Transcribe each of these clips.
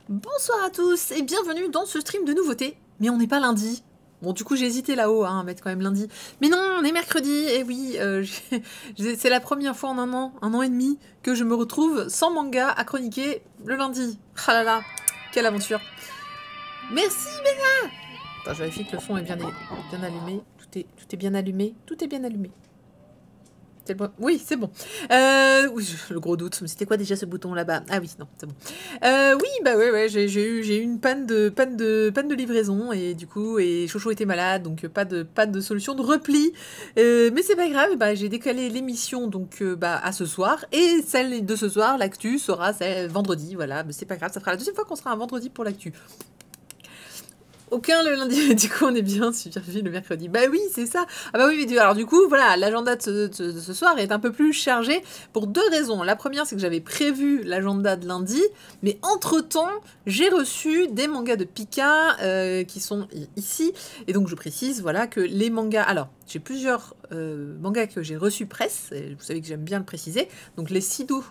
Bonsoir à tous et bienvenue dans ce stream de nouveautés. Mais on n'est pas lundi. Bon, du coup, j'ai hésité là-haut à mettre quand même lundi. Mais non, on est mercredi, et oui, c'est la première fois en un an et demi, que je me retrouve sans manga à chroniquer le lundi. Ah là là, quelle aventure. Merci, Béna. Attends, je vérifie que le son est bien allumé. Tout est bien allumé. Tout est bien allumé. Bon. Oui, c'est bon. Oui, le gros doute. Mais c'était quoi déjà ce bouton là-bas? Ah oui, non, c'est bon. Oui, bah ouais, j'ai eu une panne de livraison et du coup, Chocho était malade, donc pas de solution de repli. Mais c'est pas grave, bah j'ai décalé l'émission donc à ce soir et celle de ce soir, l'actu sera vendredi. Voilà, mais c'est pas grave, ça fera la deuxième fois qu'on sera un vendredi pour l'actu. Aucun le lundi, du coup on est bien suivi le mercredi. Bah oui, c'est ça. Ah bah oui, alors du coup, voilà, l'agenda de ce soir est un peu plus chargé pour deux raisons. La première, c'est que j'avais prévu l'agenda de lundi, mais entre-temps, j'ai reçu des mangas de Pika qui sont ici. Et donc je précise, voilà, que les mangas... Alors, j'ai plusieurs mangas que j'ai reçus presse, et vous savez que j'aime bien le préciser. Donc les Sido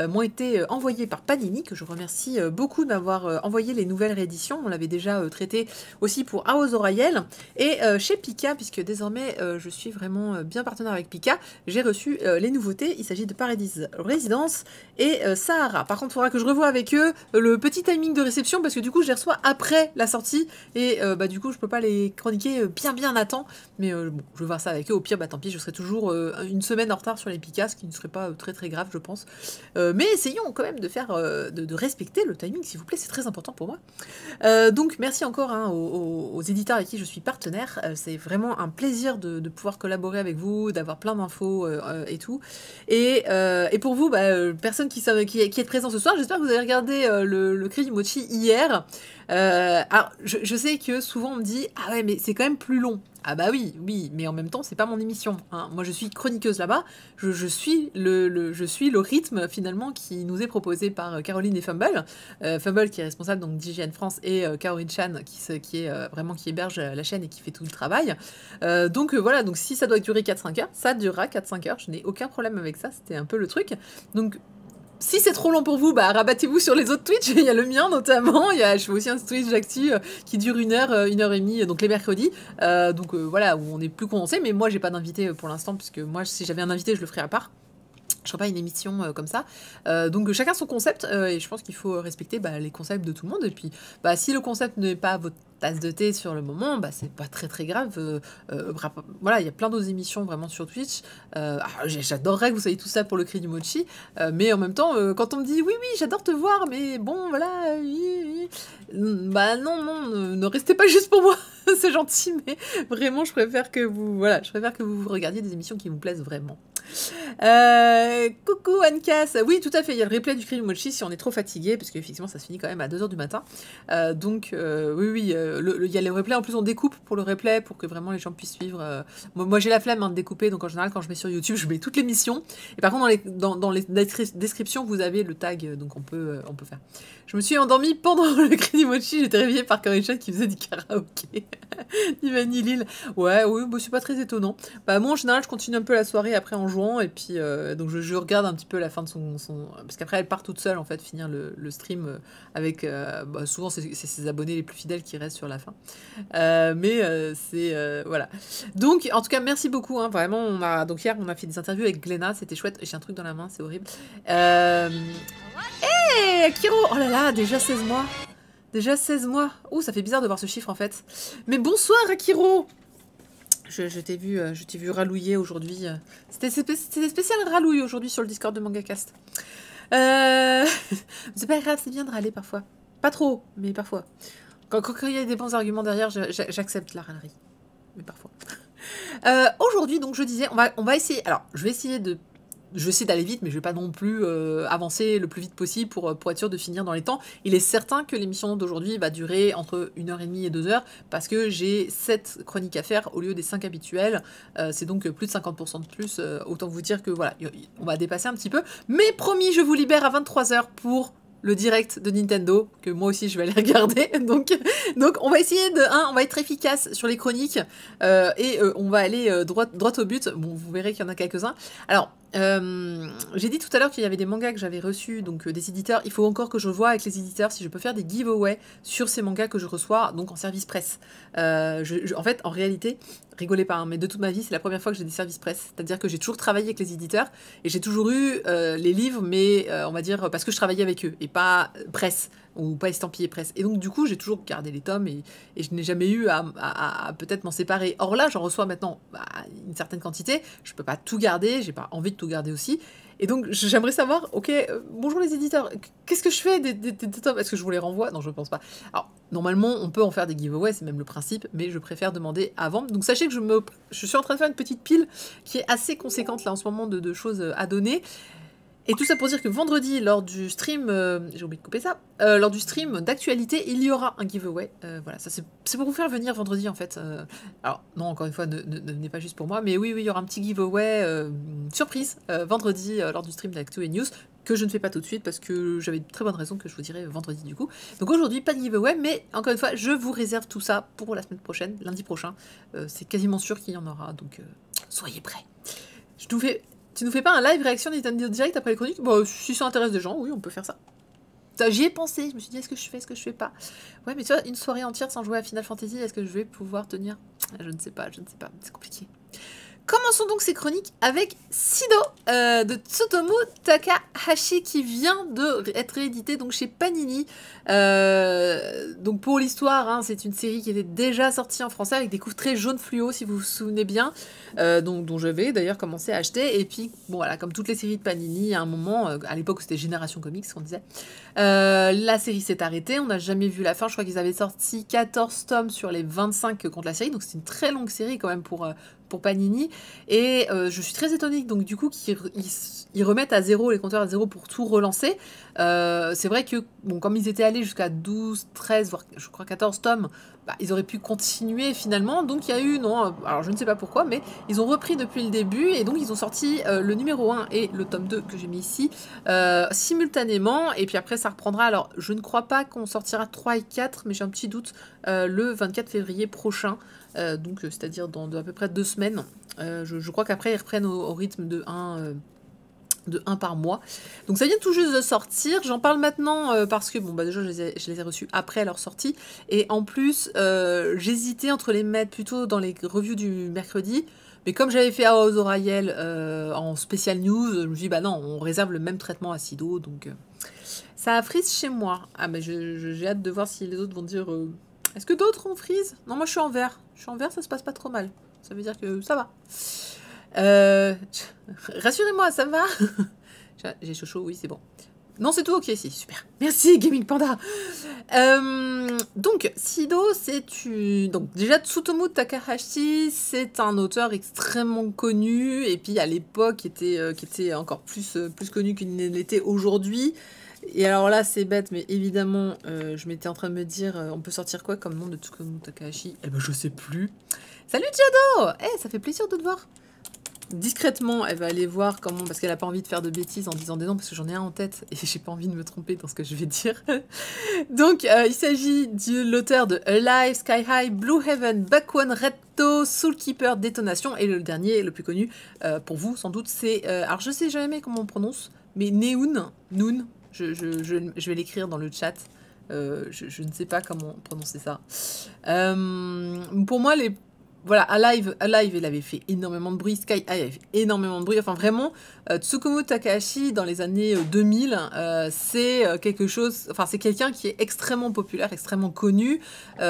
m'ont été envoyés par Panini, que je remercie beaucoup d'avoir envoyé les nouvelles rééditions. On l'avait déjà traité aussi pour Aozo Royal. Et chez Pika, puisque désormais je suis vraiment bien partenaire avec Pika, j'ai reçu les nouveautés. Il s'agit de Paradise Residence et Sahara. Par contre, il faudra que je revoie avec eux le petit timing de réception, parce que du coup, je les reçois après la sortie. Et du coup, je peux pas les chroniquer bien à temps. Mais bon, je vais voir ça avec eux. Au pire, tant pis, je serai toujours une semaine en retard sur les Pika, ce qui ne serait pas très grave, je pense. Mais essayons quand même de faire, de respecter le timing, s'il vous plaît, c'est très important pour moi. Donc merci encore aux éditeurs avec qui je suis partenaire. C'est vraiment un plaisir de pouvoir collaborer avec vous, d'avoir plein d'infos et tout. Et pour vous, personne qui est présent ce soir, j'espère que vous avez regardé le Cri du Mochi hier. Alors, je sais que souvent on me dit « Ah ouais, mais c'est quand même plus long ». Ah bah oui, mais en même temps, c'est pas mon émission. Hein. Moi, je suis chroniqueuse là-bas. Je suis le rythme, finalement, qui nous est proposé par Caroline et Fumble. Fumble, qui est responsable donc d'IGN France, et Kaori Chan, qui héberge la chaîne et qui fait tout le travail. Voilà, donc si ça doit durer 4-5 heures, ça durera 4-5 heures. Je n'ai aucun problème avec ça, c'était un peu le truc. Donc, si c'est trop long pour vous, rabattez-vous sur les autres Twitch. Il y a le mien notamment. Je fais aussi un Twitch d'actu qui dure 1 heure et demie, donc les mercredis. Voilà, où on est plus condensé. Mais moi, j'ai pas d'invité pour l'instant, puisque moi, si j'avais un invité, je le ferais à part. Je ferai pas une émission comme ça. Donc chacun son concept, et je pense qu'il faut respecter les concepts de tout le monde. Et puis, si le concept n'est pas votre tasse de thé sur le moment, c'est pas très grave. Voilà, il y a plein d'autres émissions vraiment sur Twitch. J'adorerais que vous soyez tout ça pour le Cri du Mochi. Mais en même temps, quand on me dit oui, j'adore te voir, mais bon, voilà, oui. Non, ne restez pas juste pour moi. C'est gentil, mais vraiment, je préfère que vous regardiez des émissions qui vous plaisent vraiment. Coucou Anne-Cass. Oui, tout à fait, il y a le replay du Cri du Mochi si on est trop fatigué, parce qu'effectivement ça se finit quand même à 2h du matin. Oui, il y a le replay, en plus on découpe pour le replay, pour que vraiment les gens puissent suivre. Moi j'ai la flemme de découper, donc en général quand je mets sur YouTube, je mets toutes les missions. Et par contre dans les descriptions, vous avez le tag, donc on peut faire. Je me suis endormie pendant le Cri du Mochi, j'étais réveillée par Corinne qui faisait du karaoké. Divani Lille. Ouais, oui, c'est pas très étonnant. Moi en général je continue un peu la soirée après en jouant, et puis donc je regarde un petit peu la fin de son... Parce qu'après elle part toute seule en fait finir le stream avec souvent c'est ses abonnés les plus fidèles qui restent sur la fin. Voilà. Donc en tout cas merci beaucoup, vraiment. Donc hier on a fait des interviews avec Glenna, c'était chouette. J'ai un truc dans la main, c'est horrible. Hey Akiro, oh là là, déjà 16 mois. Déjà 16 mois. Ouh, ça fait bizarre de voir ce chiffre en fait. Mais bonsoir Akiro. Je t'ai vu ralouiller aujourd'hui. C'était spécial ralouille aujourd'hui sur le Discord de MangaCast. C'est pas grave, c'est bien de râler parfois. Pas trop, mais parfois. Quand il y a des bons arguments derrière, j'accepte la râlerie. Mais parfois. Aujourd'hui, donc je disais, on va essayer... Alors, je vais essayer d'aller vite, mais je vais pas non plus avancer le plus vite possible pour être sûr de finir dans les temps. Il est certain que l'émission d'aujourd'hui va durer entre 1h30 et 2h, parce que j'ai 7 chroniques à faire au lieu des 5 habituelles. C'est donc plus de 50% de plus. Autant vous dire que voilà, on va dépasser un petit peu. Mais promis, je vous libère à 23h pour le direct de Nintendo, que moi aussi je vais aller regarder. Donc on va essayer on va être efficace sur les chroniques, et on va aller droit au but. Bon, vous verrez qu'il y en a quelques-uns. Alors, J'ai dit tout à l'heure qu'il y avait des mangas que j'avais reçus, donc des éditeurs. Il faut encore que je vois avec les éditeurs si je peux faire des giveaways sur ces mangas que je reçois, donc en service presse. En fait, en réalité, rigolez pas, hein, mais de toute ma vie, c'est la première fois que j'ai des services presse. C'est-à-dire que j'ai toujours travaillé avec les éditeurs et j'ai toujours eu les livres, mais on va dire parce que je travaillais avec eux et pas presse ou pas estampillé presse. Et donc, du coup, j'ai toujours gardé les tomes et je n'ai jamais eu à peut-être m'en séparer. Or là, j'en reçois maintenant une certaine quantité. Je peux pas tout garder, j'ai pas envie de tout garder aussi. Et donc, j'aimerais savoir, ok, bonjour les éditeurs, qu'est-ce que je fais des tomes? Est-ce que je vous les renvoie? Non, je pense pas. Alors, normalement, on peut en faire des giveaways, c'est même le principe, mais je préfère demander avant. Donc, sachez que je suis en train de faire une petite pile qui est assez conséquente là en ce moment de choses à donner. Et tout ça pour dire que vendredi, lors du stream, j'ai oublié de couper ça, lors du stream d'actualité, il y aura un giveaway. Voilà, ça c'est pour vous faire venir vendredi en fait. Alors non, encore une fois, ne venez pas juste pour moi, mais oui, il y aura un petit giveaway surprise vendredi lors du stream d'actu et news que je ne fais pas tout de suite parce que j'avais de très bonnes raisons que je vous dirai vendredi du coup. Donc aujourd'hui, pas de giveaway, mais encore une fois, je vous réserve tout ça pour la semaine prochaine, lundi prochain. C'est quasiment sûr qu'il y en aura, donc soyez prêts. Tu nous fais pas un live réaction Nintendo Direct après les chroniques? Bon, si ça intéresse des gens, oui, on peut faire ça. J'y ai pensé, je me suis dit, est-ce que je fais pas? Ouais, mais tu vois, une soirée entière sans jouer à Final Fantasy, est-ce que je vais pouvoir tenir? Je ne sais pas, c'est compliqué. Commençons donc ces chroniques avec Sido de Tsutomu Takahashi qui vient d'être réédité donc chez Panini. Donc pour l'histoire, hein, c'est une série qui était déjà sortie en français avec des couverts jaunes fluo si vous vous souvenez bien, dont j'avais d'ailleurs commencé à acheter. Et puis bon voilà, comme toutes les séries de Panini, à un moment, à l'époque où c'était Génération Comics qu'on disait, la série s'est arrêtée, on n'a jamais vu la fin. Je crois qu'ils avaient sorti 14 tomes sur les 25 que compte la série, donc c'est une très longue série quand même pour Panini, et je suis très étonnée donc du coup qu'ils remettent à zéro, les compteurs à zéro pour tout relancer. C'est vrai que bon, comme ils étaient allés jusqu'à 12, 13, voire je crois 14 tomes, ils auraient pu continuer finalement, donc il y a eu, non, alors je ne sais pas pourquoi, mais ils ont repris depuis le début, et donc ils ont sorti le numéro 1 et le tome 2 que j'ai mis ici, simultanément, et puis après ça reprendra. Alors je ne crois pas qu'on sortira 3 et 4, mais j'ai un petit doute, le 24 février prochain, donc c'est-à-dire dans à peu près 2 semaines. Je crois qu'après ils reprennent au rythme de 1 par mois. Donc ça vient tout juste de sortir. J'en parle maintenant parce que bon déjà je les ai reçus après leur sortie, et en plus j'hésitais entre les mettre plutôt dans les reviews du mercredi, mais comme j'avais fait à Azoriel en spécial news, je me suis dit non, on réserve le même traitement à Sido, donc ça a freeze chez moi. Ah mais j'ai hâte de voir si les autres vont dire est-ce que d'autres ont freeze? Non, moi je suis en vert. Ça se passe pas trop mal. Ça veut dire que ça va. Rassurez-moi, ça va. J'ai chaud, oui, c'est bon. Non, c'est tout ok, si, super. Merci, Gaming Panda. Donc, Sido, donc déjà, Tsutomu Takahashi, c'est un auteur extrêmement connu, et puis à l'époque, qui était encore plus connu qu'il ne l'était aujourd'hui. Et alors là, c'est bête, mais évidemment, je m'étais en train de me dire, on peut sortir quoi comme nom de Tsutomu Takahashi? Eh ben, je sais plus. Salut, Jado! Ça fait plaisir de te voir. Discrètement, elle va aller voir comment, parce qu'elle a pas envie de faire de bêtises en disant des noms, parce que j'en ai un en tête, et j'ai pas envie de me tromper dans ce que je vais dire. Donc, il s'agit de l'auteur de Alive, Sky High, Blue Heaven, Back One, Retto, Soulkeeper, Détonation, et le dernier, le plus connu, pour vous, sans doute, c'est... alors, je sais jamais comment on prononce, mais Noon. Je vais l'écrire dans le chat. Je ne sais pas comment prononcer ça. Pour moi, voilà, Alive, il avait fait énormément de bruit. Sky High avait fait énormément de bruit. Enfin, vraiment, Tsutomu Takahashi, dans les années 2000, c'est quelque chose... Enfin, c'est quelqu'un qui est extrêmement populaire, extrêmement connu.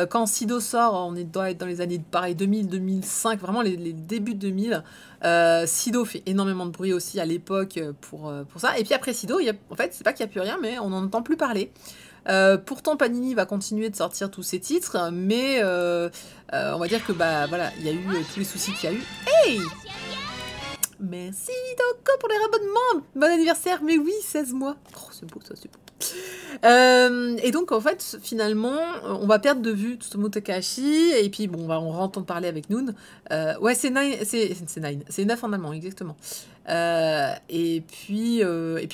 Quand Sido sort, on doit être dans les années, pareil, 2000, 2005, vraiment les débuts de 2000. Sido fait énormément de bruit aussi à l'époque pour ça. Et puis après Sido, en fait, c'est pas qu'il n'y a plus rien, mais on n'en entend plus parler. Pourtant Panini va continuer de sortir tous ces titres, mais on va dire que voilà, il y a eu tous les soucis qu'il y a eu. Hey, merci Doko pour les rabonnements. Bon anniversaire, mais oui, 16 mois. Oh, c'est beau, ça, c'est beau. Et donc en fait finalement on va perdre de vue Tsutomu Takahashi, et puis bon on va entendre parler avec Noon. Ouais, c'est 9 en allemand exactement. Et puis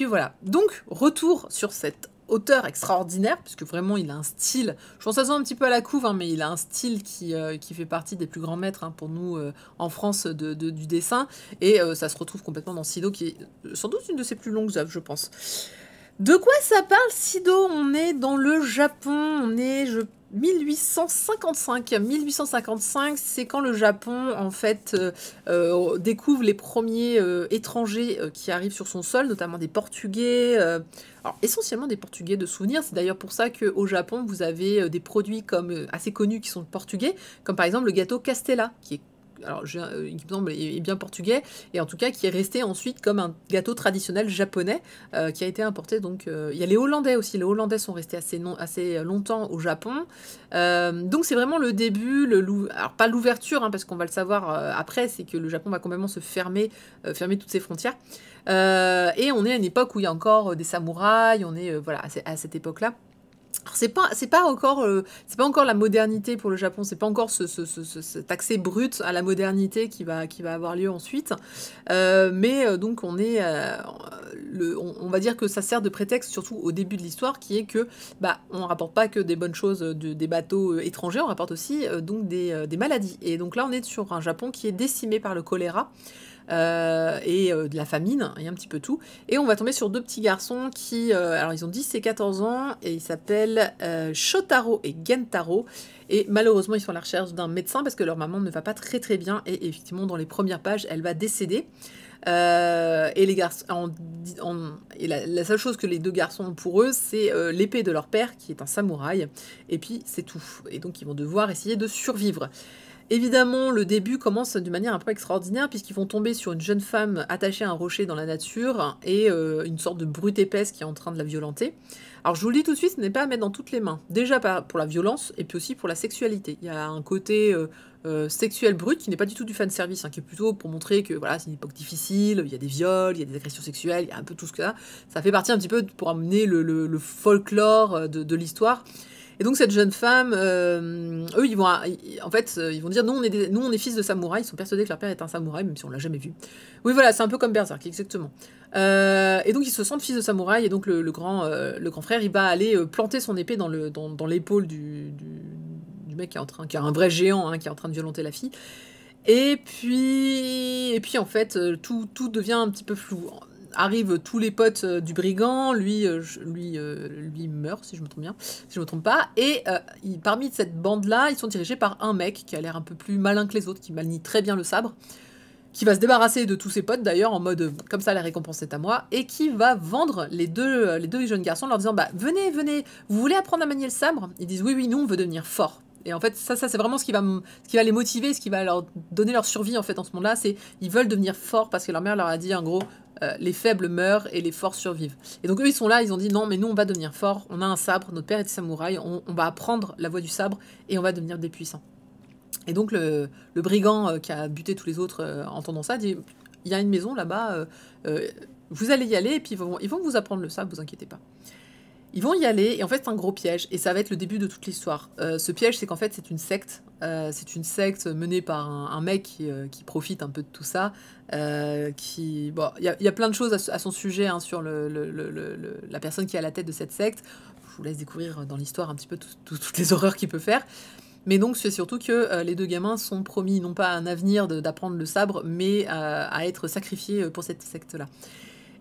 voilà, donc retour sur cette auteur extraordinaire, puisque vraiment il a un style, je pense que ça se voit un petit peu à la couve, hein, mais il a un style qui fait partie des plus grands maîtres hein, pour nous en France du dessin, et ça se retrouve complètement dans Sido, qui est sans doute une de ses plus longues œuvres, je pense. De quoi ça parle, Sido? On est dans le Japon, on est 1855. 1855, c'est quand le Japon, en fait, découvre les premiers étrangers qui arrivent sur son sol, notamment des Portugais, alors essentiellement des Portugais de souvenirs. C'est d'ailleurs pour ça qu'au Japon, vous avez des produits comme, assez connus qui sont portugais, comme par exemple le gâteau Castella, qui est alors, il me semble, est bien portugais, et en tout cas qui est resté ensuite comme un gâteau traditionnel japonais, qui a été importé. Donc, il y a les Hollandais aussi. Les Hollandais sont restés assez longtemps au Japon. Donc, c'est vraiment le début, alors pas l'ouverture, hein, parce qu'on va le savoir après, c'est que le Japon va complètement se fermer toutes ses frontières. Et on est à une époque où il y a encore des samouraïs, on est voilà, à cette époque-là. C'est pas encore la modernité pour le Japon, c'est pas encore cet accès brut à la modernité qui va avoir lieu ensuite. Donc on est, on va dire que ça sert de prétexte surtout au début de l'histoire, qui est que on rapporte pas que des bonnes choses des bateaux étrangers, on rapporte aussi donc des maladies. Et donc là on est sur un Japon qui est décimé par le choléra. Et de la famine, et un petit peu tout. Et on va tomber sur deux petits garçons qui, alors ils ont 10 et 14 ans, et ils s'appellent Shotaro et Gentaro. Et malheureusement, ils sont à la recherche d'un médecin parce que leur maman ne va pas très très bien, et effectivement, dans les premières pages, elle va décéder. Et les garçons, et la seule chose que les deux garçons ont pour eux, c'est l'épée de leur père, qui est un samouraï, et puis c'est tout. Et donc ils vont devoir essayer de survivre. Évidemment, le début commence d'une manière un peu extraordinaire, puisqu'ils vont tomber sur une jeune femme attachée à un rocher dans la nature, et une sorte de brute épaisse qui est en train de la violenter. Alors je vous le dis tout de suite, ce n'est pas à mettre dans toutes les mains. Déjà pour la violence, et puis aussi pour la sexualité. Il y a un côté sexuel brut, qui n'est pas du tout du fanservice, hein, qui est plutôt pour montrer que voilà, c'est une époque difficile, il y a des viols, il y a des agressions sexuelles, il y a un peu tout ce que ça. Ça fait partie un petit peu pour amener le folklore de l'histoire. Et donc cette jeune femme, eux, ils vont dire, nous on est fils de samouraïs, ils sont persuadés que leur père est un samouraï, même si on l'a jamais vu. Oui, voilà, c'est un peu comme Berserk, exactement. Et donc ils se sentent fils de samouraï, et donc le grand frère, il va aller planter son épée dans l'épaule du mec qui a un vrai géant, hein, qui est en train de violenter la fille. Et puis en fait, tout devient un petit peu flou. Arrivent tous les potes du brigand, lui meurt, si je me trompe bien, si je me trompe pas, et parmi cette bande-là, ils sont dirigés par un mec qui a l'air un peu plus malin que les autres, qui manie très bien le sabre, qui va se débarrasser de tous ses potes d'ailleurs, en mode comme ça la récompense est à moi, et qui va vendre les deux jeunes garçons en leur disant venez, vous voulez apprendre à manier le sabre? Ils disent oui, nous on veut devenir forts. Et en fait, ça c'est vraiment ce qui va les motiver, ce qui va leur donner leur survie en fait en ce monde-là, c'est ils veulent devenir forts parce que leur mère leur a dit en gros les faibles meurent et les forts survivent. Et donc eux ils sont là, ils ont dit non mais nous on va devenir forts, on a un sabre, notre père était samouraï, on va apprendre la voie du sabre et on va devenir des puissants. Et donc le brigand qui a buté tous les autres entendant ça dit il y a une maison là-bas, vous allez y aller et puis ils vont vous apprendre le sabre, vous inquiétez pas. Ils vont y aller, et en fait, c'est un gros piège, et ça va être le début de toute l'histoire. Ce piège, c'est qu'en fait, c'est une secte. C'est une secte menée par un mec qui profite un peu de tout ça. Bon, il y a plein de choses à son sujet hein, sur la personne qui est à la tête de cette secte. Je vous laisse découvrir dans l'histoire un petit peu toutes les horreurs qu'il peut faire. Mais donc, c'est surtout que les deux gamins sont promis, non pas à un avenir d'apprendre le sabre, mais à être sacrifiés pour cette secte-là.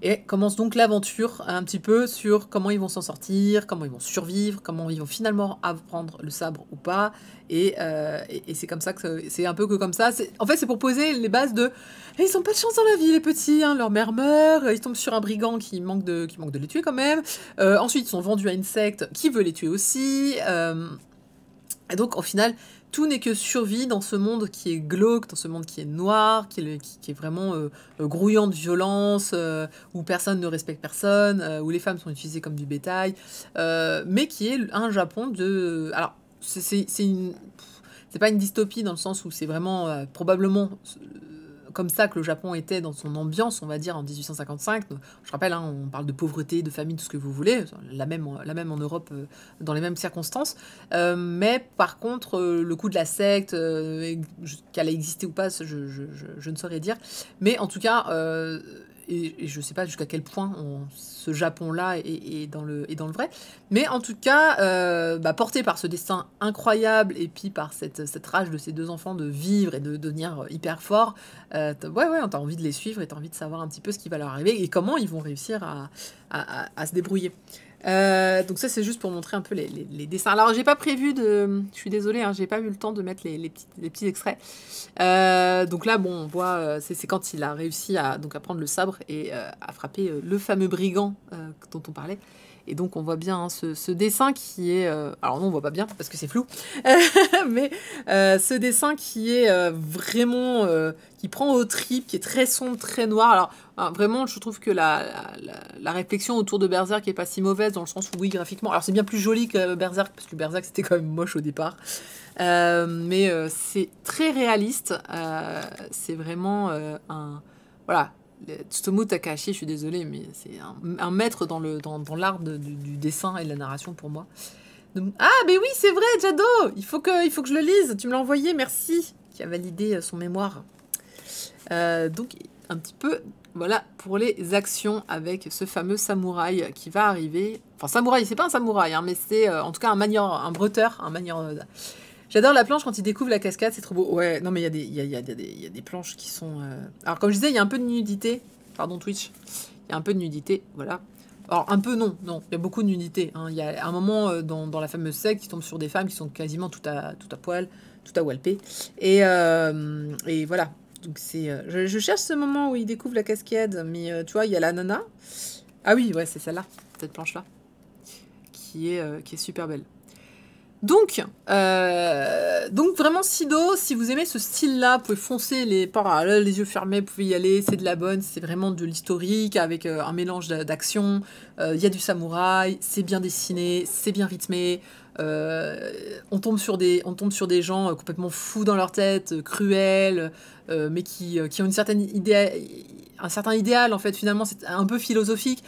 Et commence donc l'aventure un petit peu sur comment ils vont s'en sortir, comment ils vont survivre, comment ils vont finalement apprendre le sabre ou pas. Et c'est comme ça que c'est un peu que comme ça. En fait, c'est pour poser les bases de. Ils ont pas de chance dans la vie, les petits. Hein, leur mère meurt. Ils tombent sur un brigand qui manque de les tuer quand même. Ensuite, ils sont vendus à une secte qui veut les tuer aussi. Et donc, au final, tout n'est que survie dans ce monde qui est glauque, dans ce monde qui est noir, qui est vraiment grouillant de violence, où personne ne respecte personne, où les femmes sont utilisées comme du bétail, mais qui est un Japon de... Alors, c'est pas une dystopie dans le sens où c'est vraiment probablement comme ça que le Japon était dans son ambiance, on va dire, en 1855. Je rappelle, hein, on parle de pauvreté, de famine, tout ce que vous voulez, la même en Europe, dans les mêmes circonstances. Mais par contre, le coup de la secte, qu'elle a existé ou pas, je ne saurais dire. Mais en tout cas, et je sais pas jusqu'à quel point ce Japon-là est dans le vrai. Mais en tout cas, porté par ce destin incroyable et puis par cette rage de ces deux enfants de vivre et de devenir hyper forts, t'as envie de les suivre et t'as envie de savoir un petit peu ce qui va leur arriver et comment ils vont réussir à se débrouiller. Donc ça c'est juste pour montrer un peu les dessins. Alors j'ai pas prévu de... Je suis désolée, hein, j'ai pas eu le temps de mettre les petits extraits. Donc là bon on voit, c'est quand il a réussi à prendre le sabre et à frapper le fameux brigand dont on parlait. Et donc on voit bien hein, ce dessin qui est... alors non on voit pas bien parce que c'est flou. Mais ce dessin qui est vraiment... qui prend aux tripes, qui est très sombre, très noir. Alors vraiment je trouve que la réflexion autour de Berserk est pas si mauvaise dans le sens où oui graphiquement... Alors c'est bien plus joli que Berserk parce que Berserk c'était quand même moche au départ. Mais c'est très réaliste. C'est vraiment un... Voilà. Tsutomu Takahashi, je suis désolée, mais c'est un maître dans l'art du dessin et de la narration pour moi. Donc, ah, mais oui, c'est vrai, Jado. Il faut que je le lise. Tu me l'as envoyé, merci. Qui a validé son mémoire. Donc, un petit peu, voilà, pour les actions avec ce fameux samouraï qui va arriver. Enfin, samouraï, c'est pas un samouraï, hein, mais c'est en tout cas un bretteur, un manieur. J'adore la planche quand il découvre la cascade, c'est trop beau. Ouais, non mais il y a des planches qui sont... Alors comme je disais, il y a un peu de nudité. Pardon Twitch. Il y a un peu de nudité, voilà. Alors un peu non, il y a beaucoup de nudité. Hein. Il y a un moment dans la fameuse secte qui tombe sur des femmes qui sont quasiment tout à poil, tout à walpé. Et voilà. Donc c'est... je cherche ce moment où il découvre la cascade, mais tu vois, il y a la nana. Ah oui, ouais, c'est celle-là, cette planche-là. Qui est super belle. Donc vraiment Sido, si vous aimez ce style-là, vous pouvez foncer les yeux fermés, vous pouvez y aller, c'est de la bonne, c'est vraiment de l'historique avec un mélange d'action, il y a du samouraï, c'est bien dessiné, c'est bien rythmé, on tombe sur des gens complètement fous dans leur tête, cruels, mais qui ont une certaine idée, un certain idéal en fait, finalement c'est un peu philosophique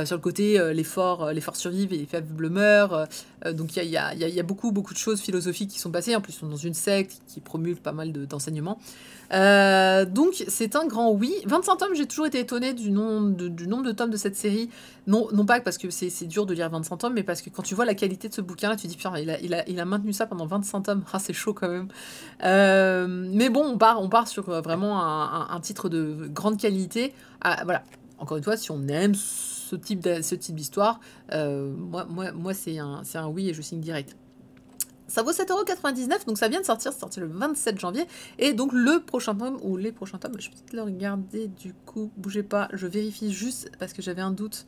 sur le côté les forts survivent et les faibles meurent, donc il y a beaucoup de choses philosophiques qui sont passées, en plus ils sont dans une secte qui promulgue pas mal d'enseignements, donc c'est un grand oui. 25 tomes, j'ai toujours été étonnée du nombre de tomes de cette série, non pas parce que c'est dur de lire 25 tomes, mais parce que quand tu vois la qualité de ce bouquin là, tu te dis putain il a maintenu ça pendant 25 tomes, ah c'est chaud quand même, mais bon on part sur vraiment un titre de grande qualité. Voilà, encore une fois si on aime ce type d'histoire, moi c'est un oui et je signe direct. Ça vaut 7,99 €, donc ça vient de sortir, c'est sorti le 27 janvier. Et donc le prochain tome, ou les prochains tomes, je vais peut-être le regarder du coup, bougez pas, je vérifie juste parce que j'avais un doute.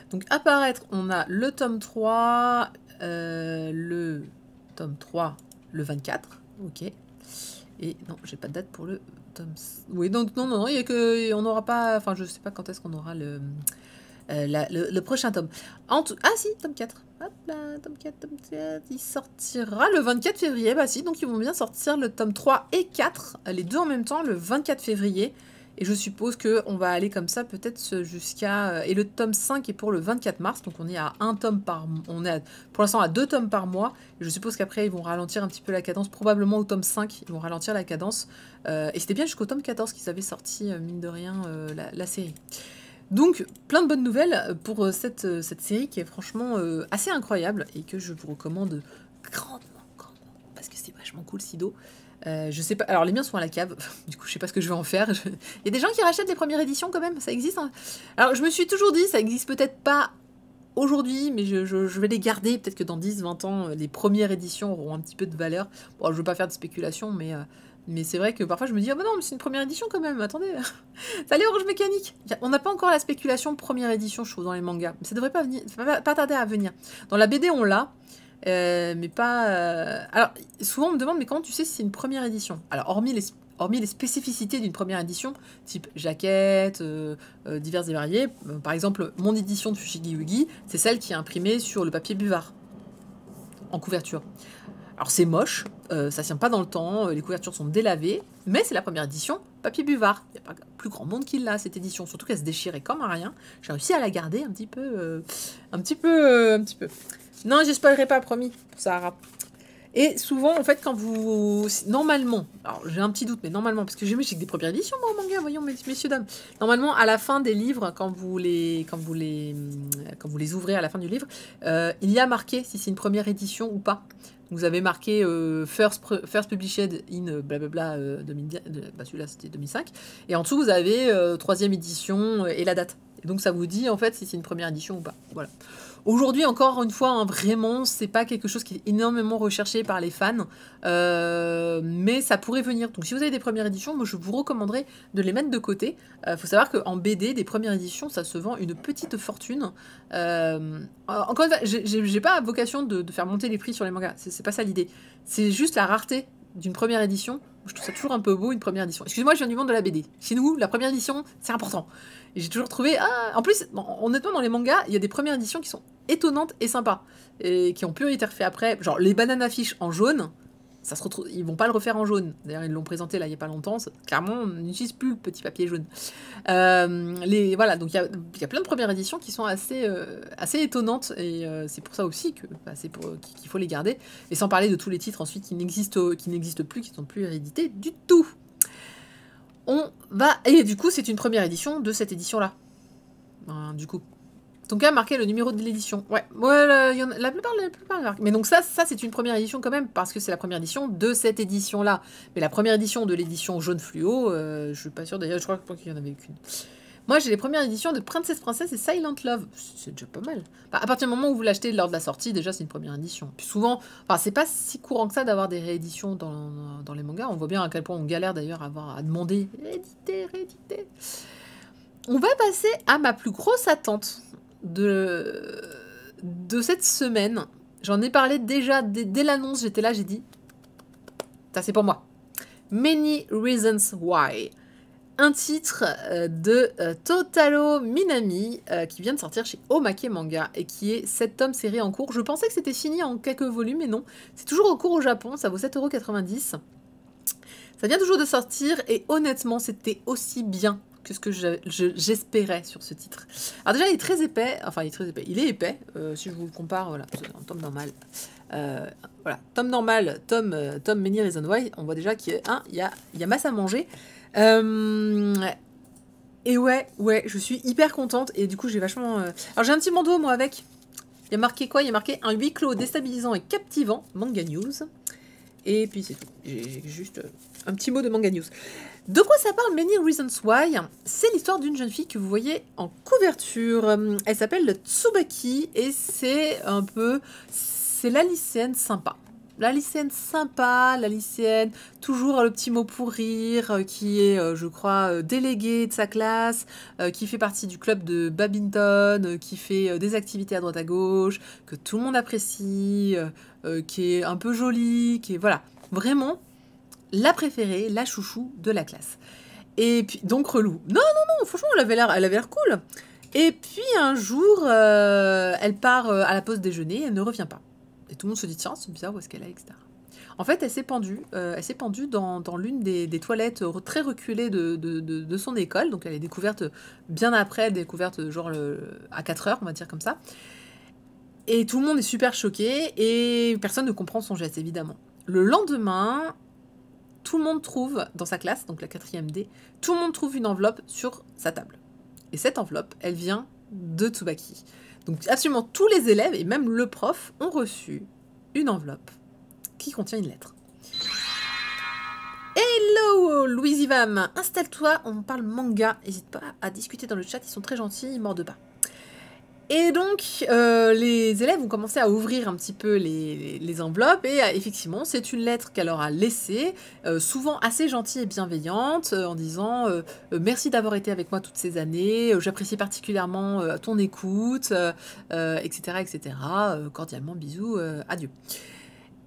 Donc apparaître, on a le tome 3, le 24, ok. Et non, j'ai pas de date pour le tome... Oui, donc non, il y a que... On n'aura pas... Enfin, je sais pas quand est-ce qu'on aura le prochain tome. Ah si, tome 4. Hop là, tome 4, il sortira le 24 février. Bah si, donc ils vont bien sortir le tome 3 et 4, les deux en même temps, le 24 février. Et je suppose qu'on va aller comme ça peut-être jusqu'à... Et le tome 5 est pour le 24 mars, donc on est à un tome par... On est pour l'instant à 2 tomes par mois. Et je suppose qu'après, ils vont ralentir un petit peu la cadence. Probablement au tome 5, ils vont ralentir la cadence. Et c'était bien jusqu'au tome 14 qu'ils avaient sorti, mine de rien, la série. Donc, plein de bonnes nouvelles pour cette série qui est franchement assez incroyable et que je vous recommande grandement, parce que c'est vachement cool, Sido. Je sais pas, alors les miens sont à la cave, du coup je sais pas ce que je vais en faire. Il y a des gens qui rachètent les premières éditions quand même, ça existe. Hein. Alors je me suis toujours dit, ça existe peut-être pas aujourd'hui, mais je vais les garder, peut-être que dans 10-20 ans, les premières éditions auront un petit peu de valeur. Bon, je veux pas faire de spéculation, mais c'est vrai que parfois je me dis, oh bah non, mais c'est une première édition quand même, attendez. Salut Orange Mécanique. On n'a pas encore la spéculation première édition, je trouve, dans les mangas. Mais ça devrait pas venir, pas tarder à venir. Dans la BD, on l'a, mais pas... Alors, souvent on me demande, mais comment tu sais si c'est une première édition? Alors, hormis les spécificités d'une première édition, type jaquette, diverses et variées, par exemple, mon édition de Fushigi Yugi, c'est celle qui est imprimée sur le papier buvard, en couverture. Alors c'est moche, ça tient pas dans le temps, les couvertures sont délavées, mais c'est la première édition papier buvard. Il n'y a pas plus grand monde qui l'a, cette édition, surtout qu'elle se déchirait comme un rien. J'ai réussi à la garder un petit peu. Non, je spoilerai pas, promis, pour Sahara. Et souvent, en fait, quand vous... Normalement, alors j'ai un petit doute, mais normalement, parce que j'ai que des premières éditions, moi, en manga, voyons, messieurs, dames. Normalement, à la fin des livres, quand vous les ouvrez à la fin du livre, il y a marqué si c'est une première édition ou pas. Vous avez marqué first published in blablabla 2010, bah celui-là c'était 2005. Et en dessous, vous avez troisième édition et la date. Et donc ça vous dit en fait si c'est une première édition ou pas. Voilà. Aujourd'hui, encore une fois, hein, vraiment, c'est pas quelque chose qui est énormément recherché par les fans, mais ça pourrait venir. Donc, si vous avez des premières éditions, moi, je vous recommanderais de les mettre de côté. Faut savoir qu'en BD, des premières éditions, ça se vend une petite fortune. Encore une fois, j'ai pas vocation de faire monter les prix sur les mangas. C'est pas ça l'idée. C'est juste la rareté d'une première édition. Je trouve ça toujours un peu beau, une première édition. Excusez-moi, je viens du monde de la BD. Chez nous, la première édition, c'est important. Et j'ai toujours trouvé... Ah, en plus, honnêtement, dans les mangas, il y a des premières éditions qui sont étonnantes et sympas. Et qui ont pu être refaites après. Genre, les bananes affiches en jaune, ça se retrouve... Ils vont pas le refaire en jaune. D'ailleurs, ils l'ont présenté là, il y a pas longtemps. Clairement, on n'utilise plus le petit papier jaune. Voilà, donc il y a plein de premières éditions qui sont assez étonnantes. Et c'est pour ça aussi que qu'il faut les garder. Et sans parler de tous les titres ensuite qui n'existent plus, qui ne sont plus réédités du tout. Et du coup, c'est une première édition de cette édition-là. Du coup. Donc, là, marqué le numéro de l'édition. Ouais, la plupart marquent. Mais donc, ça c'est une première édition quand même, parce que c'est la première édition de cette édition-là. Mais la première édition de l'édition jaune fluo, je suis pas sûre d'ailleurs, je crois qu'il y en avait qu'une. Moi, j'ai les premières éditions de Princess et Silent Love. C'est déjà pas mal. Bah, à partir du moment où vous l'achetez lors de la sortie, déjà, c'est une première édition. Puis souvent, c'est pas si courant que ça d'avoir des rééditions dans les mangas. On voit bien à quel point on galère d'ailleurs à demander rééditer. On va passer à ma plus grosse attente de cette semaine. J'en ai parlé déjà dès l'annonce. J'étais là, j'ai dit, ça c'est pour moi. Many Reasons Why. Un titre de Totaro Minami qui vient de sortir chez Omake Manga et qui est 7 tomes série en cours. Je pensais que c'était fini en quelques volumes, mais non. C'est toujours en cours au Japon, ça vaut 7,90 €. Ça vient toujours de sortir et honnêtement, c'était aussi bien que ce que j'espérais sur ce titre. Alors déjà, il est très épais. Enfin, il est très épais. Il est épais, si je vous le compare, voilà, en tome normal. Voilà, tome normal, tome Many Reasons Why. On voit déjà qu'il y a masse à manger. Et ouais, je suis hyper contente et du coup j'ai vachement... Alors j'ai un petit bandeau moi avec. Il y a marqué quoi? Il y a marqué un huis clos déstabilisant et captivant, Manga News. Et puis c'est tout. J'ai juste un petit mot de Manga News. De quoi ça parle Many Reasons Why? C'est l'histoire d'une jeune fille que vous voyez en couverture. Elle s'appelle Tsubaki et c'est la lycéenne sympa. La lycéenne sympa, la lycéenne toujours le petit mot pour rire, qui est, je crois, déléguée de sa classe, qui fait partie du club de badminton, qui fait des activités à droite à gauche, que tout le monde apprécie, qui est un peu jolie, qui est, voilà, vraiment la préférée, la chouchou de la classe. Et puis, donc relou. Non, franchement, elle avait l'air cool. Et puis un jour, elle part à la pause déjeuner, elle ne revient pas. Et tout le monde se dit, tiens, c'est bizarre, où est-ce qu'elle est, etc. En fait, elle s'est pendue dans l'une des toilettes très reculées de son école. Donc, elle est découverte bien après, genre à 4 heures, on va dire comme ça. Et tout le monde est super choqué et personne ne comprend son geste, évidemment. Le lendemain, tout le monde trouve, dans sa classe, donc la 4e D, tout le monde trouve une enveloppe sur sa table. Et cette enveloppe, elle vient de Tsubaki. Donc absolument tous les élèves, et même le prof, ont reçu une enveloppe qui contient une lettre. Hello Louise Ivam, installe-toi, on parle manga, n'hésite pas à discuter dans le chat, ils sont très gentils, ils mordent pas. Et donc, les élèves ont commencé à ouvrir un petit peu les enveloppes et effectivement, c'est une lettre qu'elle leur a laissée, souvent assez gentille et bienveillante, en disant merci d'avoir été avec moi toutes ces années, j'apprécie particulièrement ton écoute, etc. Cordialement, bisous, adieu.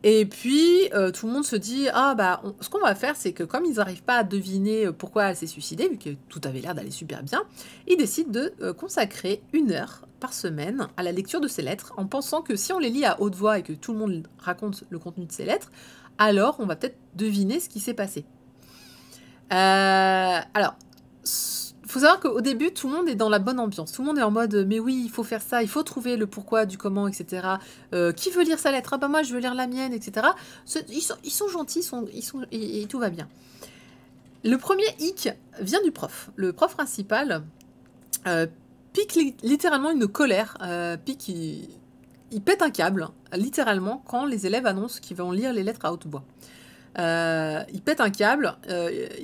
Et puis, tout le monde se dit, ce qu'on va faire, c'est que comme ils n'arrivent pas à deviner pourquoi elle s'est suicidée, vu que tout avait l'air d'aller super bien, ils décident de consacrer 1 heure par semaine à la lecture de ces lettres, en pensant que si on les lit à haute voix et que tout le monde raconte le contenu de ces lettres, alors on va peut-être deviner ce qui s'est passé. Alors, faut savoir qu'au début, tout le monde est dans la bonne ambiance. Tout le monde est en mode, mais oui, il faut faire ça, il faut trouver le pourquoi, du comment, etc. Qui veut lire sa lettre? Ah bah moi, je veux lire la mienne, etc. Ils sont gentils, et tout va bien. Le premier hic vient du prof. Le prof principal pique littéralement une colère, il pète un câble, littéralement, quand les élèves annoncent qu'ils vont lire les lettres à haute voix. Il pète un câble,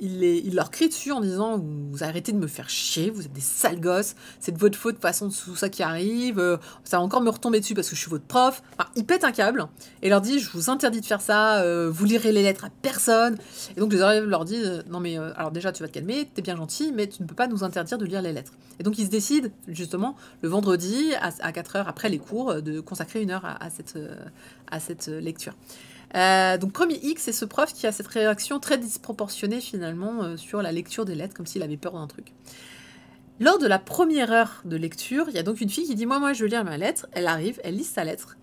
il leur crie dessus en disant vous arrêtez de me faire chier, vous êtes des sales gosses, c'est de votre faute, de toute façon, tout ça qui arrive, ça va encore me retomber dessus parce que je suis votre prof. Enfin, il pète un câble et leur dit je vous interdis de faire ça, vous lirez les lettres à personne. Et donc les élèves leur disent non mais alors déjà tu vas te calmer, t'es bien gentil, mais tu ne peux pas nous interdire de lire les lettres. Et donc ils se décident justement le vendredi à 4 heures après les cours de consacrer 1 heure à cette lecture. Donc premier X, c'est ce prof qui a cette réaction très disproportionnée finalement sur la lecture des lettres, comme s'il avait peur d'un truc. Lors de la première heure de lecture, il y a donc une fille qui dit moi je veux lire ma lettre. Elle arrive, elle lit sa lettre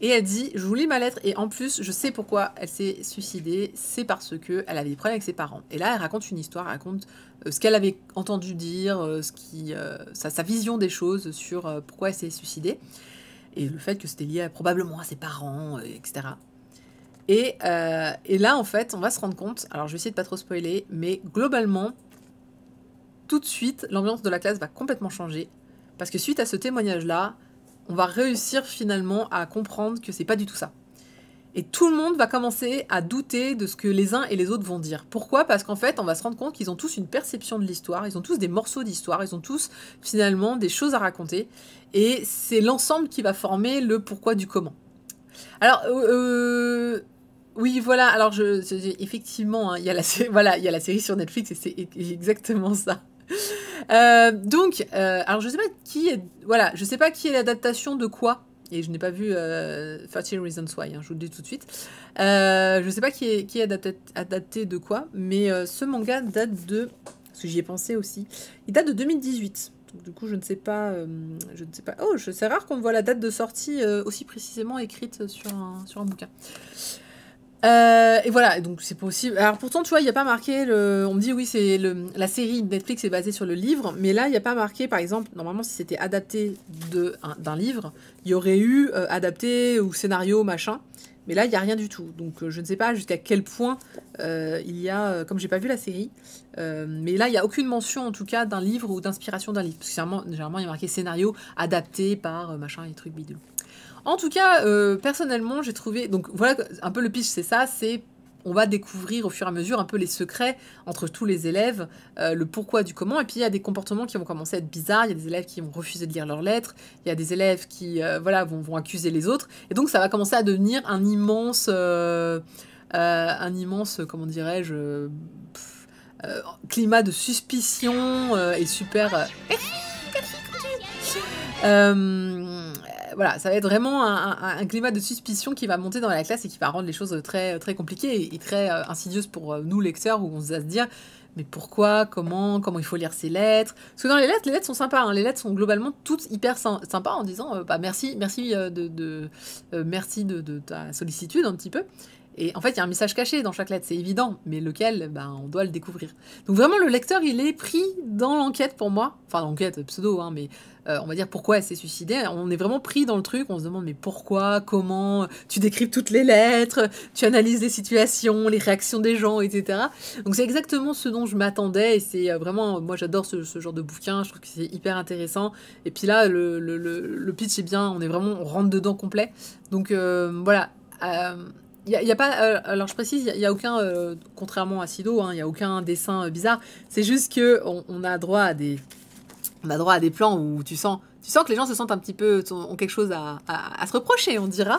et elle dit je vous lis ma lettre et en plus je sais pourquoi elle s'est suicidée, c'est parce que elle avait des problèmes avec ses parents. Et là elle raconte une histoire, elle raconte ce qu'elle avait entendu dire, sa vision des choses sur pourquoi elle s'est suicidée et le fait que c'était lié probablement à ses parents, etc. Et là, en fait, on va se rendre compte, alors je vais essayer de pas trop spoiler, mais globalement, tout de suite, l'ambiance de la classe va complètement changer. Parce que suite à ce témoignage-là, on va réussir finalement à comprendre que c'est pas du tout ça. Et tout le monde va commencer à douter de ce que les uns et les autres vont dire. Pourquoi? Parce qu'en fait, on va se rendre compte qu'ils ont tous une perception de l'histoire, ils ont tous des morceaux d'histoire, ils ont tous finalement des choses à raconter. Et c'est l'ensemble qui va former le pourquoi du comment. Alors, oui, voilà. Alors, effectivement, hein, il y a la série sur Netflix et c'est exactement ça. Alors je sais pas je sais pas qui est l'adaptation de quoi. Et je n'ai pas vu 13 Reasons Why, hein, je vous le dis tout de suite. Je sais pas qui est adapté de quoi, mais ce manga date de... Parce que j'y ai pensé aussi. Il date de 2018. Donc, du coup, je ne sais pas... Oh, c'est rare qu'on voit la date de sortie aussi précisément écrite sur un bouquin. Et voilà, donc c'est possible. Alors pourtant, tu vois, il n'y a pas marqué on me dit oui, la série Netflix est basée sur le livre, mais là, il n'y a pas marqué, par exemple, normalement, si c'était adapté d'un livre, il y aurait eu adapté ou scénario, machin. Mais là, il n'y a rien du tout. Donc je ne sais pas jusqu'à quel point il y a, comme j'ai pas vu la série, mais là, il n'y a aucune mention, en tout cas, d'un livre ou d'inspiration d'un livre. Parce que généralement, il y a marqué scénario adapté par machin et trucs bidou. En tout cas, personnellement, j'ai trouvé... Donc voilà, un peu le pitch, c'est ça, on va découvrir au fur et à mesure un peu les secrets entre tous les élèves, le pourquoi du comment, et puis il y a des comportements qui vont commencer à être bizarres, il y a des élèves qui vont refuser de lire leurs lettres, il y a des élèves qui vont accuser les autres, et donc ça va commencer à devenir un immense, comment dirais-je, climat de suspicion et super... Voilà, ça va être vraiment un climat de suspicion qui va monter dans la classe et qui va rendre les choses très, très compliquées et très insidieuses pour nous, lecteurs, où on va se dire mais pourquoi, comment il faut lire ces lettres. Parce que dans les lettres sont sympas, hein. Les lettres sont globalement toutes hyper sympas en disant merci de ta sollicitude un petit peu. Et en fait, il y a un message caché dans chaque lettre, c'est évident, mais lequel, on doit le découvrir. Donc vraiment, le lecteur, il est pris dans l'enquête pour moi. Enfin, l'enquête pseudo, hein, mais on va dire pourquoi elle s'est suicidée. On est vraiment pris dans le truc, on se demande mais pourquoi, comment, tu décryptes toutes les lettres, tu analyses les situations, les réactions des gens, etc. Donc c'est exactement ce dont je m'attendais, et c'est vraiment, moi j'adore ce genre de bouquin, je trouve que c'est hyper intéressant. Et puis là, le pitch est bien, on rentre dedans complet. Donc voilà. Y a pas, alors je précise, il y a aucun, contrairement à Sido, hein, il y a aucun dessin bizarre. C'est juste que on a droit à des plans où tu sens que les gens se sentent un petit peu, ont quelque chose à se reprocher, on dira.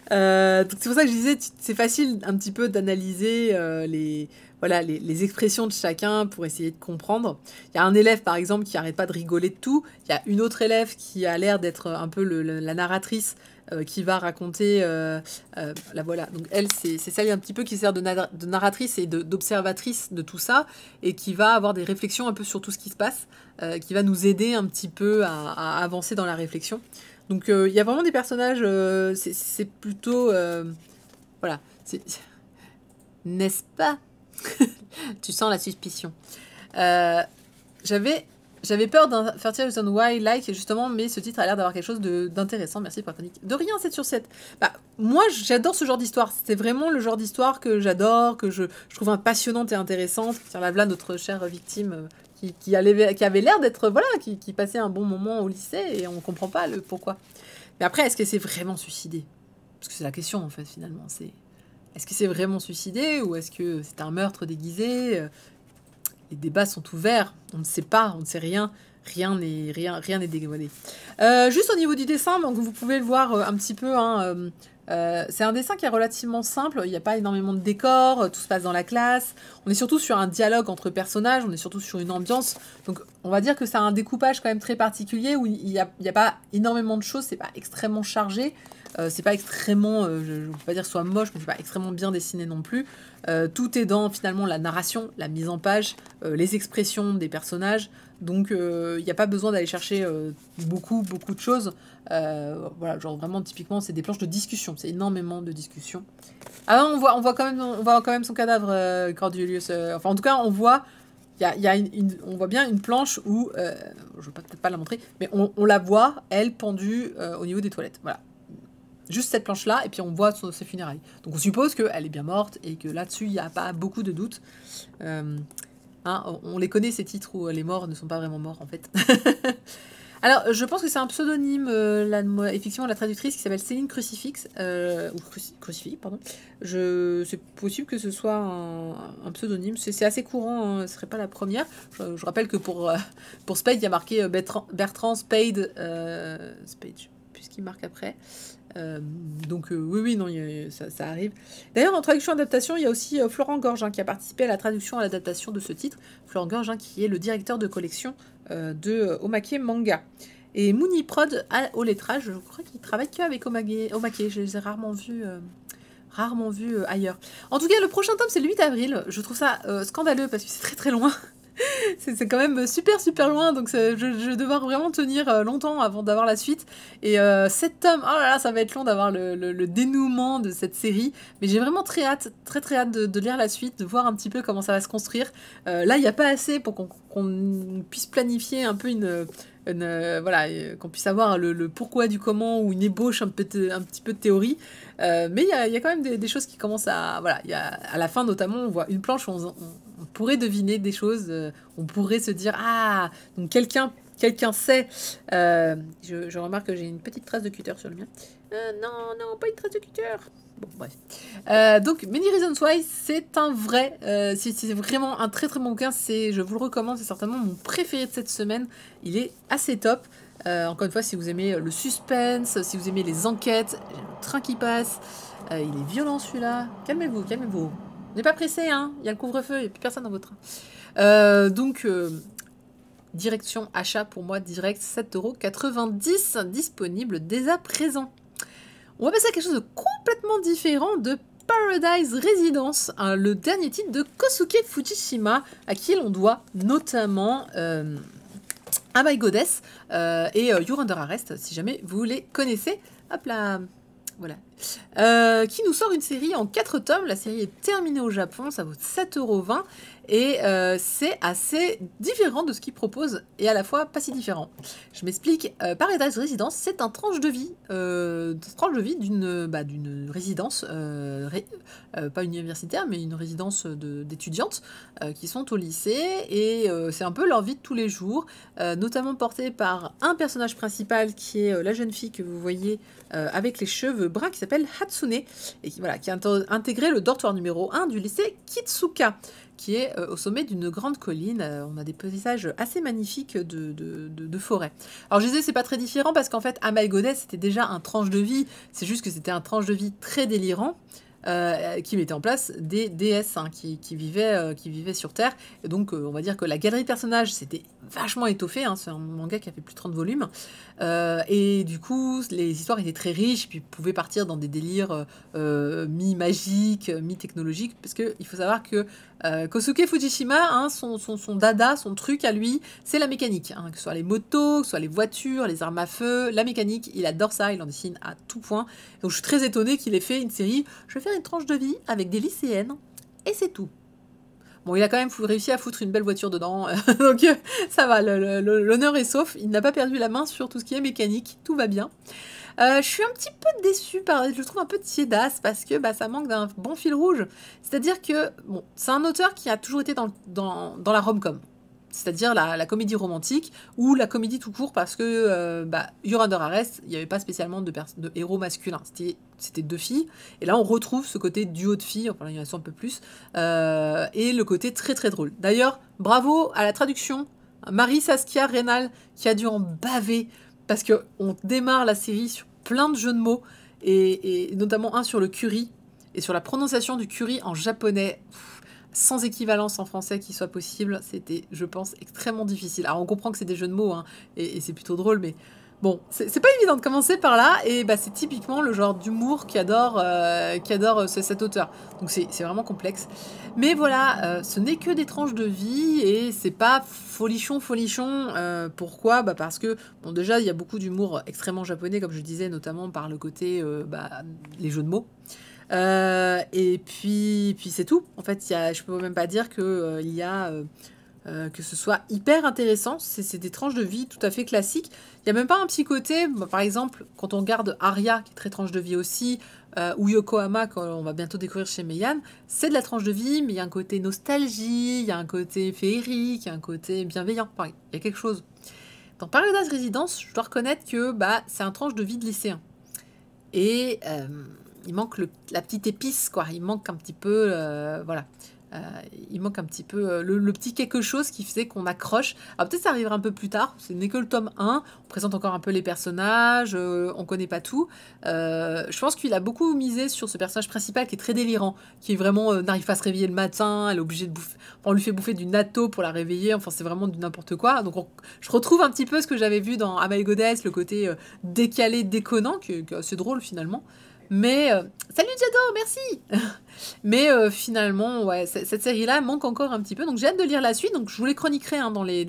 Donc c'est pour ça que je disais, c'est facile un petit peu d'analyser les expressions de chacun pour essayer de comprendre. Il y a un élève, par exemple, qui arrête pas de rigoler de tout. Il y a une autre élève qui a l'air d'être un peu la narratrice, qui va raconter, la voilà. Donc elle, c'est celle un petit peu qui sert de narratrice et d'observatrice de tout ça, et qui va avoir des réflexions un peu sur tout ce qui se passe, qui va nous aider un petit peu à avancer dans la réflexion. Donc il y a vraiment des personnages, c'est plutôt... voilà. N'est-ce pas? Tu sens la suspicion. J'avais J'avais peur d'un Fertile Reason Why like, justement, mais ce titre a l'air d'avoir quelque chose d'intéressant. Merci pour la chronique. De rien, 7 sur 7. Bah, moi, j'adore ce genre d'histoire. C'est vraiment le genre d'histoire que j'adore, que je trouve passionnante et intéressante. Tiens, là, notre chère victime qui avait l'air d'être, voilà, qui passait un bon moment au lycée et on comprend pas le pourquoi. Mais après, est-ce qu'elle s'est vraiment suicidée? Parce que c'est la question, en fait, finalement. Est-ce qu'elle s'est vraiment suicidée ou est-ce que c'est un meurtre déguisé? Les débats sont ouverts, on ne sait pas, on ne sait rien, rien n'est dévoilé. Juste au niveau du dessin, donc vous pouvez le voir un petit peu, hein, c'est un dessin qui est relativement simple, il n'y a pas énormément de décors, tout se passe dans la classe, on est surtout sur un dialogue entre personnages, on est surtout sur une ambiance, donc on va dire que ça a un découpage quand même très particulier, où il n'y a pas énormément de choses, c'est pas extrêmement chargé, c'est pas extrêmement, je ne veux pas dire soit moche, mais c'est pas extrêmement bien dessiné non plus. Tout est dans finalement la narration, la mise en page, les expressions des personnages. Donc il n'y a pas besoin d'aller chercher beaucoup de choses. Voilà, genre vraiment typiquement c'est des planches de discussion, c'est énormément de discussion. Ah on voit quand même son cadavre, Cordelius. Enfin en tout cas on voit. On voit bien une planche où, je ne vais peut-être pas la montrer, mais on la voit, elle, pendue au niveau des toilettes. Voilà. Juste cette planche-là, et puis on voit ses funérailles. Donc on suppose qu'elle est bien morte, et que là-dessus, il n'y a pas beaucoup de doutes. On les connaît, ces titres où les morts ne sont pas vraiment morts, en fait. Alors, je pense que c'est un pseudonyme, effectivement, la traductrice qui s'appelle Céline Crucifix, ou Crucifix, pardon. C'est possible que ce soit un pseudonyme, c'est assez courant, hein, ce serait pas la première. Je rappelle que pour Spade, il y a marqué Bertrand Spade, Spade, je sais plus ce qu'il marque après. Donc oui, non, ça arrive. D'ailleurs, en traduction-adaptation, il y a aussi Florent Gorgin qui a participé à la traduction et à l'adaptation de ce titre. Florent Gorgin qui est le directeur de collection de Omake Manga. Et Mooney Prod au lettrage, je crois qu'il travaille qu'avec Omake. Je les ai rarement vus ailleurs. En tout cas, le prochain tome, c'est le 8 avril. Je trouve ça scandaleux parce que c'est très très loin. C'est quand même super loin, donc je vais devoir vraiment tenir longtemps avant d'avoir la suite. Et 7 tomes, oh là là, ça va être long d'avoir le dénouement de cette série. Mais j'ai vraiment très hâte de lire la suite, de voir un petit peu comment ça va se construire. Là, il n'y a pas assez pour qu'on puisse planifier un peu voilà, qu'on puisse avoir le pourquoi du comment ou une ébauche un petit peu de théorie. Mais il y a quand même des choses qui commencent à... Voilà, à la fin notamment, on voit une planche où on pourrait deviner des choses, on pourrait se dire « Ah, donc quelqu'un sait. » Je remarque que j'ai une petite trace de cutter sur le mien. Non, pas une trace de cutter. Bon, bref. Donc, Many Reasons Why, c'est un vrai... c'est vraiment un très bon bouquin. Je vous le recommande, c'est certainement mon préféré de cette semaine. Il est assez top. Encore une fois, si vous aimez le suspense, si vous aimez les enquêtes, le train qui passe, il est violent celui-là. Calmez-vous. N'êtes pas pressé, hein. Il y a le couvre-feu, il n'y a plus personne dans votre train. Donc, direction achat pour moi direct, 7,90 € disponible dès à présent. On va passer à quelque chose de complètement différent, de Paradise Residence, hein, le dernier titre de Kosuke Fujishima, à qui l'on doit notamment Ah My Goddess et You're Under Arrest, si jamais vous les connaissez. Hop là, voilà. Qui nous sort une série en 4 tomes. La série est terminée au Japon, ça vaut 7,20 €. Et c'est assez différent de ce qu'il propose, et à la fois pas si différent. Je m'explique. Paradise Residence, c'est un tranche de vie d'une résidence, pas universitaire, mais une résidence d'étudiantes qui sont au lycée, et c'est un peu leur vie de tous les jours, notamment portée par un personnage principal qui est la jeune fille que vous voyez avec les cheveux bruns, qui s'appelle Hatsune, et qui a intégré le dortoir numéro 1 du lycée Kitsuka, qui est au sommet d'une grande colline. On a des paysages assez magnifiques de forêt. Alors je disais, c'est pas très différent parce qu'en fait, My Goddess, c'était déjà un tranche de vie. C'est juste que c'était un tranche de vie très délirant. Qui mettait en place des déesses, hein, qui vivaient sur Terre. Et donc, on va dire que la galerie de personnages s'était vachement étoffée. Hein, c'est un manga qui a fait plus de 30 volumes. Et du coup, les histoires étaient très riches, puis pouvaient partir dans des délires mi-magiques, mi-technologiques. Parce qu'il faut savoir que Kosuke Fujishima, hein, son dada, son truc à lui, c'est la mécanique. Hein, que ce soit les motos, que ce soit les voitures, les armes à feu, la mécanique, il adore ça, il en dessine à tout point. Donc je suis très étonnée qu'il ait fait une série. Je vais faire une tranche de vie avec des lycéennes, et c'est tout. Bon, il a quand même réussi à foutre une belle voiture dedans, donc ça va, l'honneur est sauf. Il n'a pas perdu la main sur tout ce qui est mécanique, tout va bien. Je suis un petit peu déçue, je le trouve un peu tiédasse parce que bah, ça manque d'un bon fil rouge. C'est-à-dire que, bon, c'est un auteur qui a toujours été dans la rom-com. C'est-à-dire la comédie romantique ou la comédie tout court parce que bah, You're Under Arrest, il n'y avait pas spécialement de héros masculins, c'était 2 filles. Et là, on retrouve ce côté duo de filles, enfin, il y en a un peu plus, et le côté très très drôle. D'ailleurs, bravo à la traduction, Marie-Saskia Reynal qui a dû en baver parce qu'on démarre la série sur plein de jeux de mots, et notamment un sur le curry, et sur la prononciation du curry en japonais. Sans équivalence en français qui soit possible, c'était, je pense, extrêmement difficile. Alors on comprend que c'est des jeux de mots, hein, et c'est plutôt drôle, mais bon, c'est pas évident de commencer par là, et bah, c'est typiquement le genre d'humour qu'adore cet auteur. Donc c'est vraiment complexe. Mais voilà, ce n'est que des tranches de vie, et c'est pas folichon. Pourquoi ? Bah parce que, bon, déjà, il y a beaucoup d'humour extrêmement japonais, comme je disais, notamment par le côté, les jeux de mots. Et puis c'est tout. En fait, je peux même pas dire que que ce soit hyper intéressant. C'est des tranches de vie tout à fait classiques. Il y a même pas un petit côté, bah, par exemple, quand on regarde Aria, qui est très tranche de vie aussi, ou Yokohama, qu'on va bientôt découvrir chez Meian, c'est de la tranche de vie, mais il y a un côté nostalgie, il y a un côté féerique, il y a un côté bienveillant. Enfin, il y a quelque chose. Dans Paradise Residence, je dois reconnaître que bah, c'est un tranche de vie de lycéen. Et il manque la petite épice, quoi. Il manque un petit peu, voilà. Il manque un petit peu le petit quelque chose qui faisait qu'on accroche. Alors peut-être ça arrivera un peu plus tard, ce n'est que le tome 1, on présente encore un peu les personnages, on connaît pas tout. Je pense qu'il a beaucoup misé sur ce personnage principal qui est très délirant, qui est vraiment n'arrive pas à se réveiller le matin, elle est obligée de bouffer, enfin, on lui fait bouffer du natto pour la réveiller, enfin c'est vraiment du n'importe quoi. Donc je retrouve un petit peu ce que j'avais vu dans Am I Goddess, le côté décalé, déconnant, qui est assez drôle finalement. Mais salut Jado, merci. Mais finalement, ouais, cette série-là manque encore un petit peu. Donc j'ai hâte de lire la suite. Donc je vous les chroniquerai hein, dans les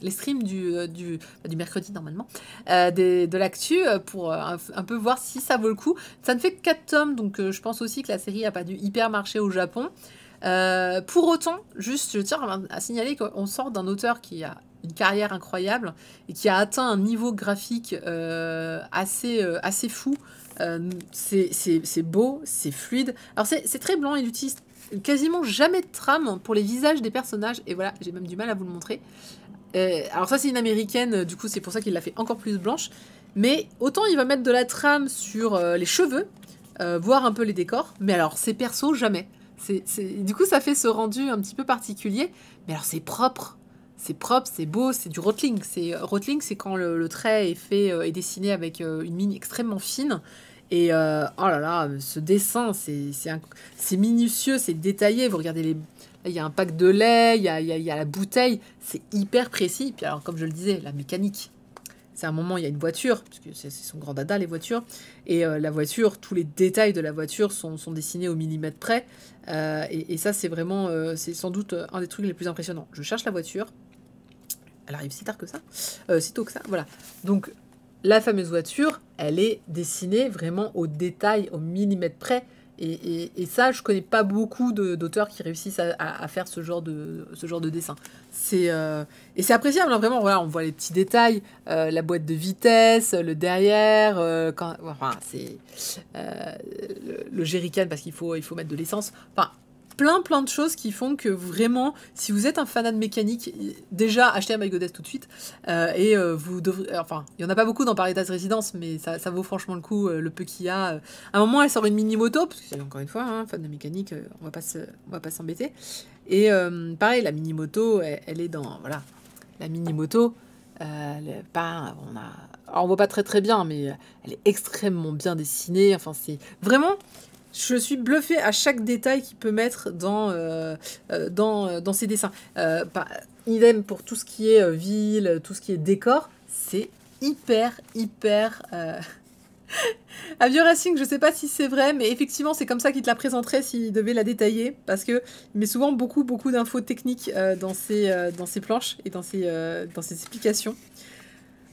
streams du mercredi normalement, de l'actu pour un peu voir si ça vaut le coup. Ça ne fait que 4 tomes, donc je pense aussi que la série n'a pas dû hyper marcher au Japon. Pour autant, juste je tiens à signaler qu'on sort d'un auteur qui a une carrière incroyable et qui a atteint un niveau graphique assez fou. C'est beau, c'est fluide. Alors c'est très blanc, il utilise quasiment jamais de trame pour les visages des personnages. Et voilà, j'ai même du mal à vous le montrer. Alors ça c'est une américaine, du coup c'est pour ça qu'il l'a fait encore plus blanche. Mais autant il va mettre de la trame sur les cheveux, voir un peu les décors. Mais alors ces persos, jamais. Du coup ça fait ce rendu un petit peu particulier. Mais alors c'est propre. C'est propre, c'est beau, c'est du Rotling. Rotling, c'est quand le trait est dessiné avec une mine extrêmement fine. Et oh là là, ce dessin, c'est minutieux, c'est détaillé. Vous regardez là, il y a un pack de lait, il y a la bouteille, c'est hyper précis. Puis alors, comme je le disais, la mécanique. C'est un moment, il y a une voiture, parce que c'est son grand dada, les voitures. Et la voiture, tous les détails de la voiture sont dessinés au millimètre près. Et ça, c'est vraiment, c'est sans doute un des trucs les plus impressionnants. Je cherche la voiture. Elle arrive si tard que ça, si tôt que ça, voilà. Donc, la fameuse voiture, elle est dessinée vraiment au détail, au millimètre près. Et ça, je connais pas beaucoup d'auteurs qui réussissent à faire ce genre de dessin. Et c'est appréciable, hein, vraiment. Voilà, on voit les petits détails, la boîte de vitesse, le derrière, c'est le jerrycan parce qu'il faut mettre de l'essence. Enfin, plein de choses qui font que vraiment, si vous êtes un fanat de mécanique, déjà achetez Am I Goddess tout de suite. Vous devrez, enfin, il y en a pas beaucoup dans Paradise Residence, mais ça vaut franchement le coup, le peu qu'il y a. À un moment, elle sort une mini moto, parce que c'est encore une fois, hein, fan de mécanique, on va pas s'embêter. Et pareil, la mini moto, elle est dans, voilà, la mini moto. Alors, on voit pas très bien, mais elle est extrêmement bien dessinée. Enfin, c'est vraiment. Je suis bluffée à chaque détail qu'il peut mettre dans ses dessins. Idem pour tout ce qui est ville, tout ce qui est décor. C'est hyper... Avion Racing, je sais pas si c'est vrai, mais effectivement, c'est comme ça qu'il te la présenterait s'il devait la détailler, parce que il met souvent beaucoup d'infos techniques dans ses planches et dans ses explications.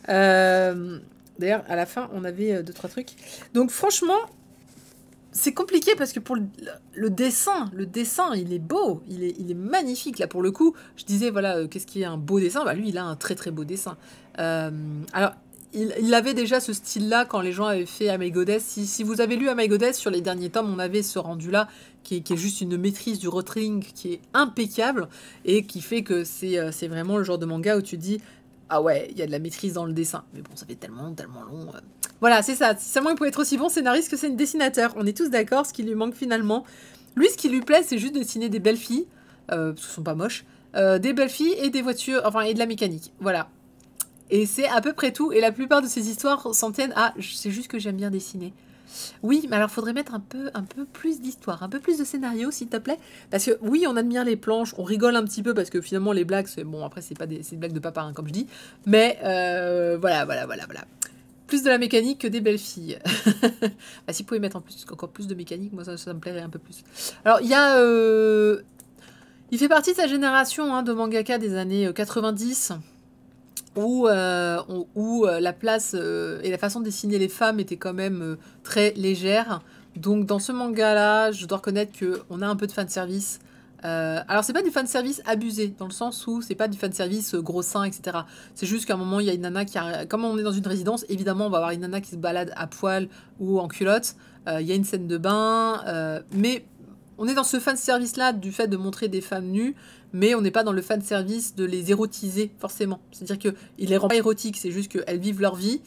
D'ailleurs, à la fin, on avait 2-3 trucs. Donc franchement... c'est compliqué parce que pour le dessin, il est beau, il est magnifique. Là, pour le coup, je disais, voilà, qu'est-ce qui est un beau dessin? Bah, lui, il a un très très beau dessin. Alors, il avait déjà ce style-là quand les gens avaient fait Amai Goddess. Si vous avez lu Amai Goddess, sur les derniers tomes, on avait ce rendu-là qui est juste une maîtrise du rotring qui est impeccable et qui fait que c'est vraiment le genre de manga où tu dis ah ouais, il y a de la maîtrise dans le dessin. Mais bon, ça fait tellement long. Voilà, c'est ça. Si seulement il pouvait être aussi bon scénariste que c'est un dessinateur. On est tous d'accord, ce qui lui manque finalement. Lui, ce qui lui plaît, c'est juste dessiner des belles filles, parce qu'elles sont pas moches, des belles filles et des voitures, enfin, et de la mécanique. Voilà. Et c'est à peu près tout. Et la plupart de ces histoires s'en tiennent à c'est juste que j'aime bien dessiner. Oui, mais alors faudrait mettre un peu plus d'histoire, un peu plus de scénario, s'il te plaît. Parce que oui, on admire les planches, on rigole un petit peu parce que finalement les blagues, c'est bon. Après, c'est des blagues de papa, hein, comme je dis. Mais voilà. Plus de la mécanique que des belles filles. Bah, si vous pouvez mettre encore plus de mécanique, moi ça me plairait un peu plus. Alors il y a, il fait partie de sa génération hein, de mangaka des années 90. Où la place et la façon de dessiner les femmes était quand même très légère. Donc dans ce manga-là, je dois reconnaître qu'on a un peu de fanservice. Alors c'est pas du fanservice abusé, dans le sens où c'est pas du fanservice gros sein, etc. C'est juste qu'à un moment, il y a une nana comme on est dans une résidence, évidemment, on va avoir une nana qui se balade à poil ou en culotte. Il y a une scène de bain, mais on est dans ce fanservice-là du fait de montrer des femmes nues, mais on n'est pas dans le fanservice de les érotiser, forcément. C'est-à-dire qu'ils les rendent pas érotiques, c'est juste qu'elles vivent leur vie,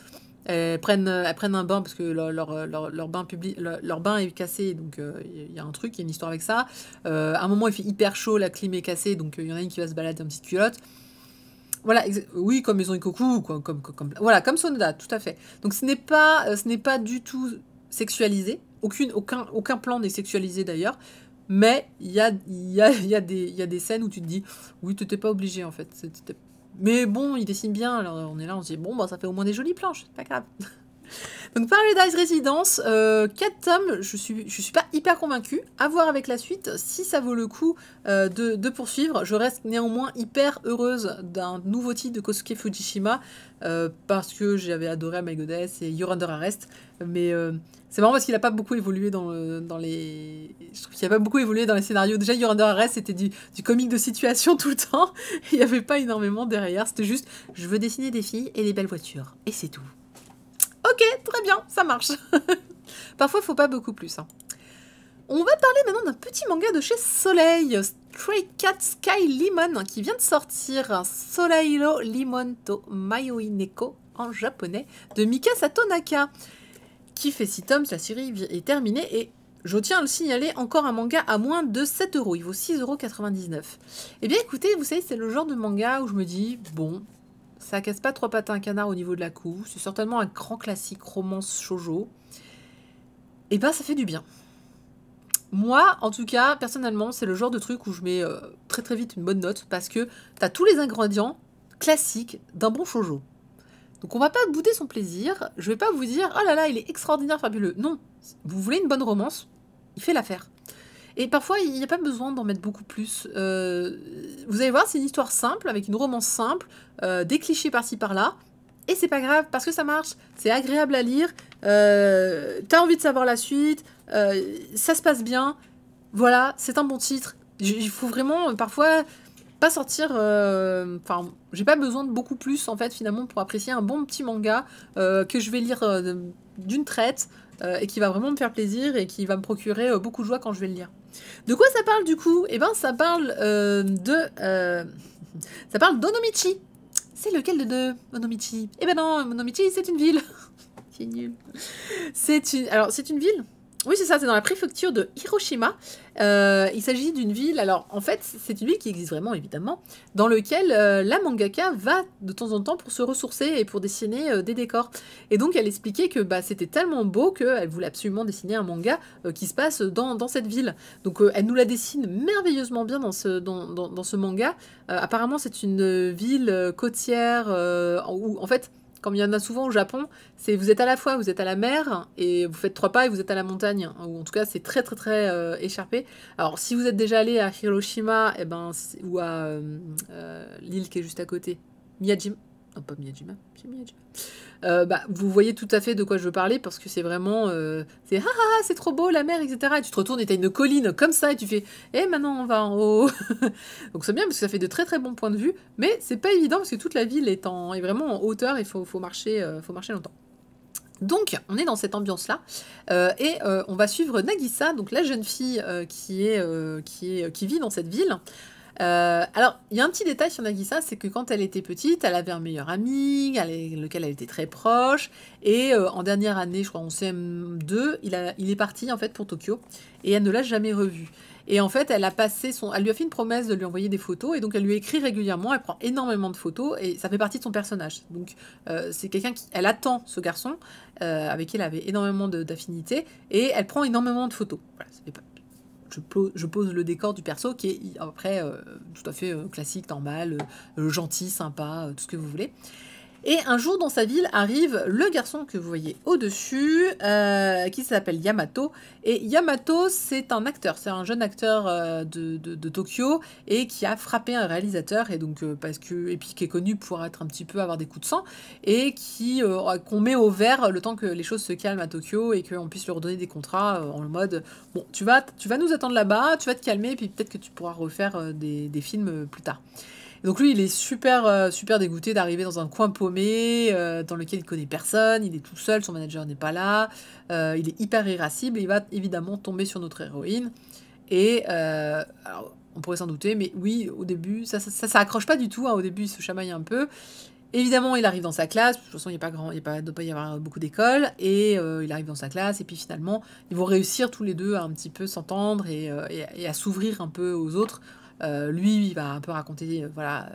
elles prennent un bain parce que leur bain est cassé, donc il y a un truc, il y a une histoire avec ça. À un moment, il fait hyper chaud, la clim est cassée, donc il y en a une qui va se balader en petite culotte. Voilà, oui, comme Maison Ikoku, voilà, comme Sonoda, tout à fait. Donc ce n'est pas du tout sexualisé, aucun plan n'est sexualisé d'ailleurs, mais il y a des scènes où tu te dis, oui, tu n'étais pas obligé en fait. Mais bon, il dessine bien, alors on est là, on se dit, bon, bah, ça fait au moins des jolies planches, c'est pas grave. Donc Paradise Residence, 4 tomes, je suis pas hyper convaincue. À voir avec la suite si ça vaut le coup de poursuivre. Je reste néanmoins hyper heureuse d'un nouveau titre de Kosuke Fujishima parce que j'avais adoré My Goddess et You're Under Arrest. Mais c'est marrant parce qu'il a pas beaucoup évolué dans les... Je trouve qu'il a pas beaucoup évolué dans les scénarios. Déjà, You're Under Arrest, c'était du comique de situation tout le temps. Il n'y avait pas énormément derrière. C'était juste, je veux dessiner des filles et des belles voitures. Et c'est tout. Ok, très bien, ça marche. Parfois, il faut pas beaucoup plus. Hein. On va parler maintenant d'un petit manga de chez Soleil, Stray Cat Sky Lemon, qui vient de sortir, Soleilo Limon to Mayoi Neko, en japonais, de Mika Satonaka, qui fait 6 tomes, la série est terminée, et je tiens à le signaler, encore un manga à moins de 7 €, il vaut 6,99 €. Eh bien écoutez, vous savez, c'est le genre de manga où je me dis, bon... Ça casse pas 3 pattes à un canard au niveau de la couve. C'est certainement un grand classique romance shoujo. Et ben, ça fait du bien. Moi, en tout cas, personnellement, c'est le genre de truc où je mets très très vite une bonne note parce que t'as tous les ingrédients classiques d'un bon shoujo. Donc on va pas bouder son plaisir. Je vais pas vous dire, oh là là, il est extraordinaire, fabuleux. Non, vous voulez une bonne romance, il fait l'affaire. Et parfois, il n'y a pas besoin d'en mettre beaucoup plus. Vous allez voir, c'est une histoire simple, avec une romance simple, des clichés par-ci par-là, et c'est pas grave, parce que ça marche, c'est agréable à lire, t'as envie de savoir la suite, ça se passe bien, voilà, c'est un bon titre. Il faut vraiment, parfois, pas sortir... Enfin, j'ai pas besoin de beaucoup plus, en fait, finalement, pour apprécier un bon petit manga que je vais lire d'une traite, et qui va vraiment me faire plaisir, et qui va me procurer beaucoup de joie quand je vais le lire. De quoi ça parle du coup? Eh ben ça parle ça parle d'Onomichi. C'est lequel de deux, Onomichi? Eh ben non, Onomichi c'est une ville. C'est nul. Alors c'est une ville? Oui c'est ça, c'est dans la préfecture de Hiroshima. Il s'agit d'une ville, alors en fait c'est une ville qui existe vraiment évidemment, dans lequel la mangaka va de temps en temps pour se ressourcer et pour dessiner des décors. Et donc elle expliquait que bah, c'était tellement beau qu'elle voulait absolument dessiner un manga qui se passe dans cette ville. Donc elle nous la dessine merveilleusement bien dans ce manga. Apparemment c'est une ville côtière où en fait... Comme il y en a souvent au Japon, c'est vous êtes à la fois, vous êtes à la mer, et vous faites 3 pas et vous êtes à la montagne. Ou en tout cas, c'est très très très écharpé. Alors, si vous êtes déjà allé à Hiroshima, ou à l'île qui est juste à côté, Miyajima. Non, pas Miyajima, c'est Miyajima. Bah, vous voyez tout à fait de quoi je veux parler, parce que c'est vraiment... c'est ah, ah, ah, c'est trop beau, la mer, etc. Et tu te retournes et t'as une colline comme ça, et tu fais « Eh, maintenant, on va en haut !» Donc c'est bien, parce que ça fait de très très bons points de vue, mais c'est pas évident, parce que toute la ville est vraiment en hauteur, et faut marcher longtemps. Donc, on est dans cette ambiance-là, et on va suivre Nagisa, donc la jeune fille qui vit dans cette ville. Alors, il y a un petit détail sur Nagisa, c'est que quand elle était petite, elle avait un meilleur ami, lequel elle était très proche, et en dernière année, je crois en CM2, il est parti en fait pour Tokyo, et elle ne l'a jamais revu. Et en fait, elle lui a fait une promesse de lui envoyer des photos, et donc elle lui écrit régulièrement, elle prend énormément de photos, et ça fait partie de son personnage. Donc c'est quelqu'un elle attend ce garçon, avec qui elle avait énormément d'affinité, et elle prend énormément de photos. Voilà, ça fait pas... Je pose le décor du perso qui est après tout à fait classique, normal, gentil, sympa, tout ce que vous voulez. Et un jour dans sa ville arrive le garçon que vous voyez au-dessus, qui s'appelle Yamato. Et Yamato, c'est un acteur, c'est un jeune acteur de Tokyo, et qui a frappé un réalisateur, et donc et puis qui est connu pour être un petit peu avoir des coups de sang, et qu'on met au vert le temps que les choses se calment à Tokyo, et qu'on puisse leur donner des contrats en mode bon, tu vas nous attendre là-bas, tu vas te calmer, et puis peut-être que tu pourras refaire des films plus tard. Et donc lui, il est super dégoûté d'arriver dans un coin paumé, dans lequel il connaît personne, il est tout seul, son manager n'est pas là, il est hyper irascible, et il va évidemment tomber sur notre héroïne. Et alors, on pourrait s'en douter, mais oui, au début, ça accroche pas du tout, hein, au début, il se chamaille un peu. Évidemment, il arrive dans sa classe, de toute façon, il ne doit pas y avoir beaucoup d'écoles, et il arrive dans sa classe, et puis finalement, ils vont réussir tous les deux à un petit peu s'entendre, et à s'ouvrir un peu aux autres. Lui, il va un peu raconter, voilà,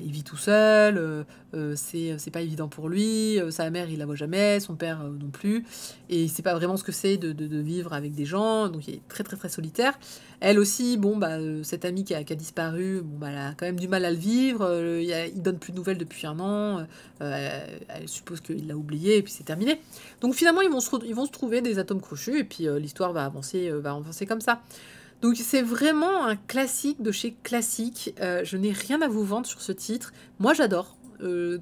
il vit tout seul, c'est pas évident pour lui, sa mère, il la voit jamais, son père non plus, et il sait pas vraiment ce que c'est de vivre avec des gens, donc il est très très très solitaire. Elle aussi, bon, cette amie qui a disparu, bon, elle a quand même du mal à le vivre, il donne plus de nouvelles depuis un an, elle suppose qu'il l'a oublié, et puis c'est terminé. Donc finalement, ils vont se trouver des atomes crochus, et puis l'histoire va avancer comme ça. Donc c'est vraiment un classique de chez classique. Je n'ai rien à vous vendre sur ce titre. Moi j'adore.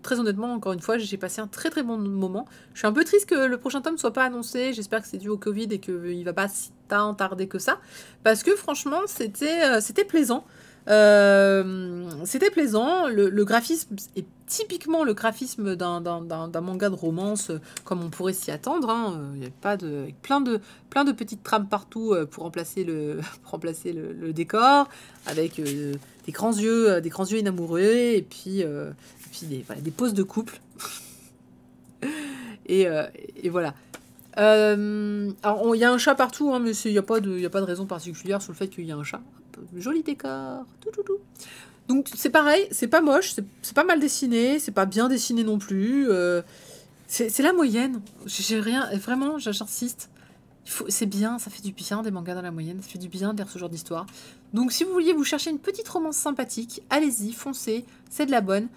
Très honnêtement, encore une fois, j'ai passé un très très bon moment. Je suis un peu triste que le prochain tome ne soit pas annoncé. J'espère que c'est dû au Covid et qu'il ne va pas si tarder que ça. Parce que franchement, c'était plaisant. C'était plaisant. Le graphisme est typiquement le graphisme d'un manga de romance, comme on pourrait s'y attendre. Hein. Il y a pas avec plein de petites trames partout pour remplacer le décor, avec des grands yeux inamoureux, et puis des poses de couple. et voilà. Alors, il y a un chat partout, hein, mais il n'y a pas de raison particulière sur le fait qu'il y a un chat. Joli décor, tout. Donc c'est pareil, c'est pas moche, c'est pas mal dessiné, c'est pas bien dessiné non plus. C'est la moyenne. J'ai rien, vraiment, j'insiste. C'est bien, ça fait du bien des mangas dans la moyenne, ça fait du bien de lire ce genre d'histoire. Donc si vous vouliez vous chercher une petite romance sympathique, allez-y, foncez, c'est de la bonne.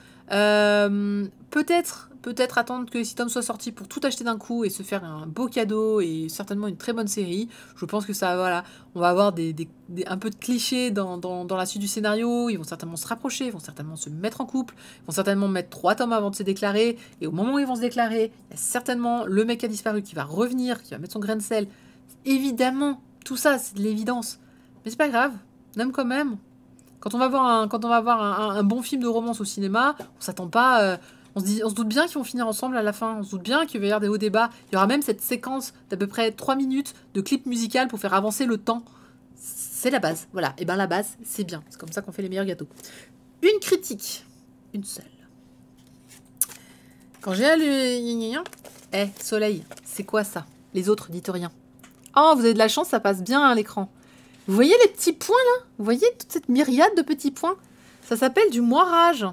Peut-être attendre que les 6 tomes soient sortis pour tout acheter d'un coup et se faire un beau cadeau et certainement une très bonne série. Je pense que ça, voilà, on va avoir un peu de clichés dans la suite du scénario. Ils vont certainement se rapprocher, ils vont certainement se mettre en couple, ils vont certainement mettre 3 tomes avant de se déclarer. Et au moment où ils vont se déclarer, il y a certainement le mec qui a disparu qui va revenir, qui va mettre son grain de sel. Évidemment, tout ça, c'est de l'évidence. Mais c'est pas grave, on aime quand même. Quand on va voir un bon film de romance au cinéma, on s'attend pas... on se doute bien qu'ils vont finir ensemble à la fin. On se doute bien qu'il va y avoir des hauts débats. Il y aura même cette séquence d'à peu près 3 minutes de clip musical pour faire avancer le temps. C'est la base. Voilà. Et bien la base, c'est bien. C'est comme ça qu'on fait les meilleurs gâteaux. Une critique. Une seule. Quand j'ai lu... Soleil, c'est quoi ça? Les autres, dites rien. Oh, vous avez de la chance, ça passe bien à l'écran. Vous voyez les petits points là? Vous voyez toute cette myriade de petits points? Ça s'appelle du moirage.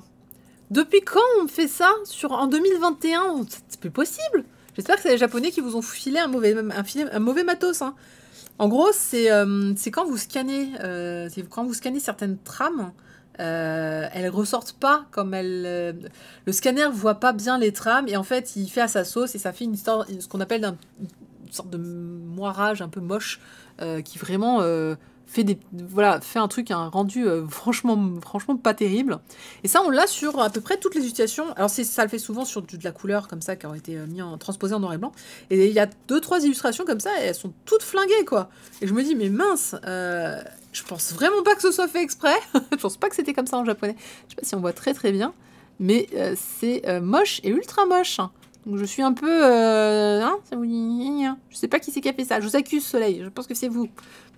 Depuis quand on fait ça en 2021? C'est plus possible. J'espère que c'est les Japonais qui vous ont filé un mauvais matos. Hein. En gros, c'est quand vous scannez certaines trames, elles ressortent pas comme elles. Le scanner voit pas bien les trames et en fait, il fait à sa sauce et ça fait une histoire, ce qu'on appelle une sorte de moirage un peu moche qui vraiment fait un truc, un rendu franchement pas terrible. Et ça, on l'a sur à peu près toutes les illustrations. Alors ça le fait souvent sur de la couleur comme ça, qui ont été transposées en noir et blanc. Et il y a 2-3 illustrations comme ça, et elles sont toutes flinguées, quoi. Et je me dis, mais mince, je pense vraiment pas que ce soit fait exprès. Je pense pas que c'était comme ça en japonais. Je sais pas si on voit très très bien, mais c'est moche et ultra moche. Donc je suis un peu... je sais pas qui c'est qui a fait ça. Je vous accuse, Soleil. Je pense que c'est vous.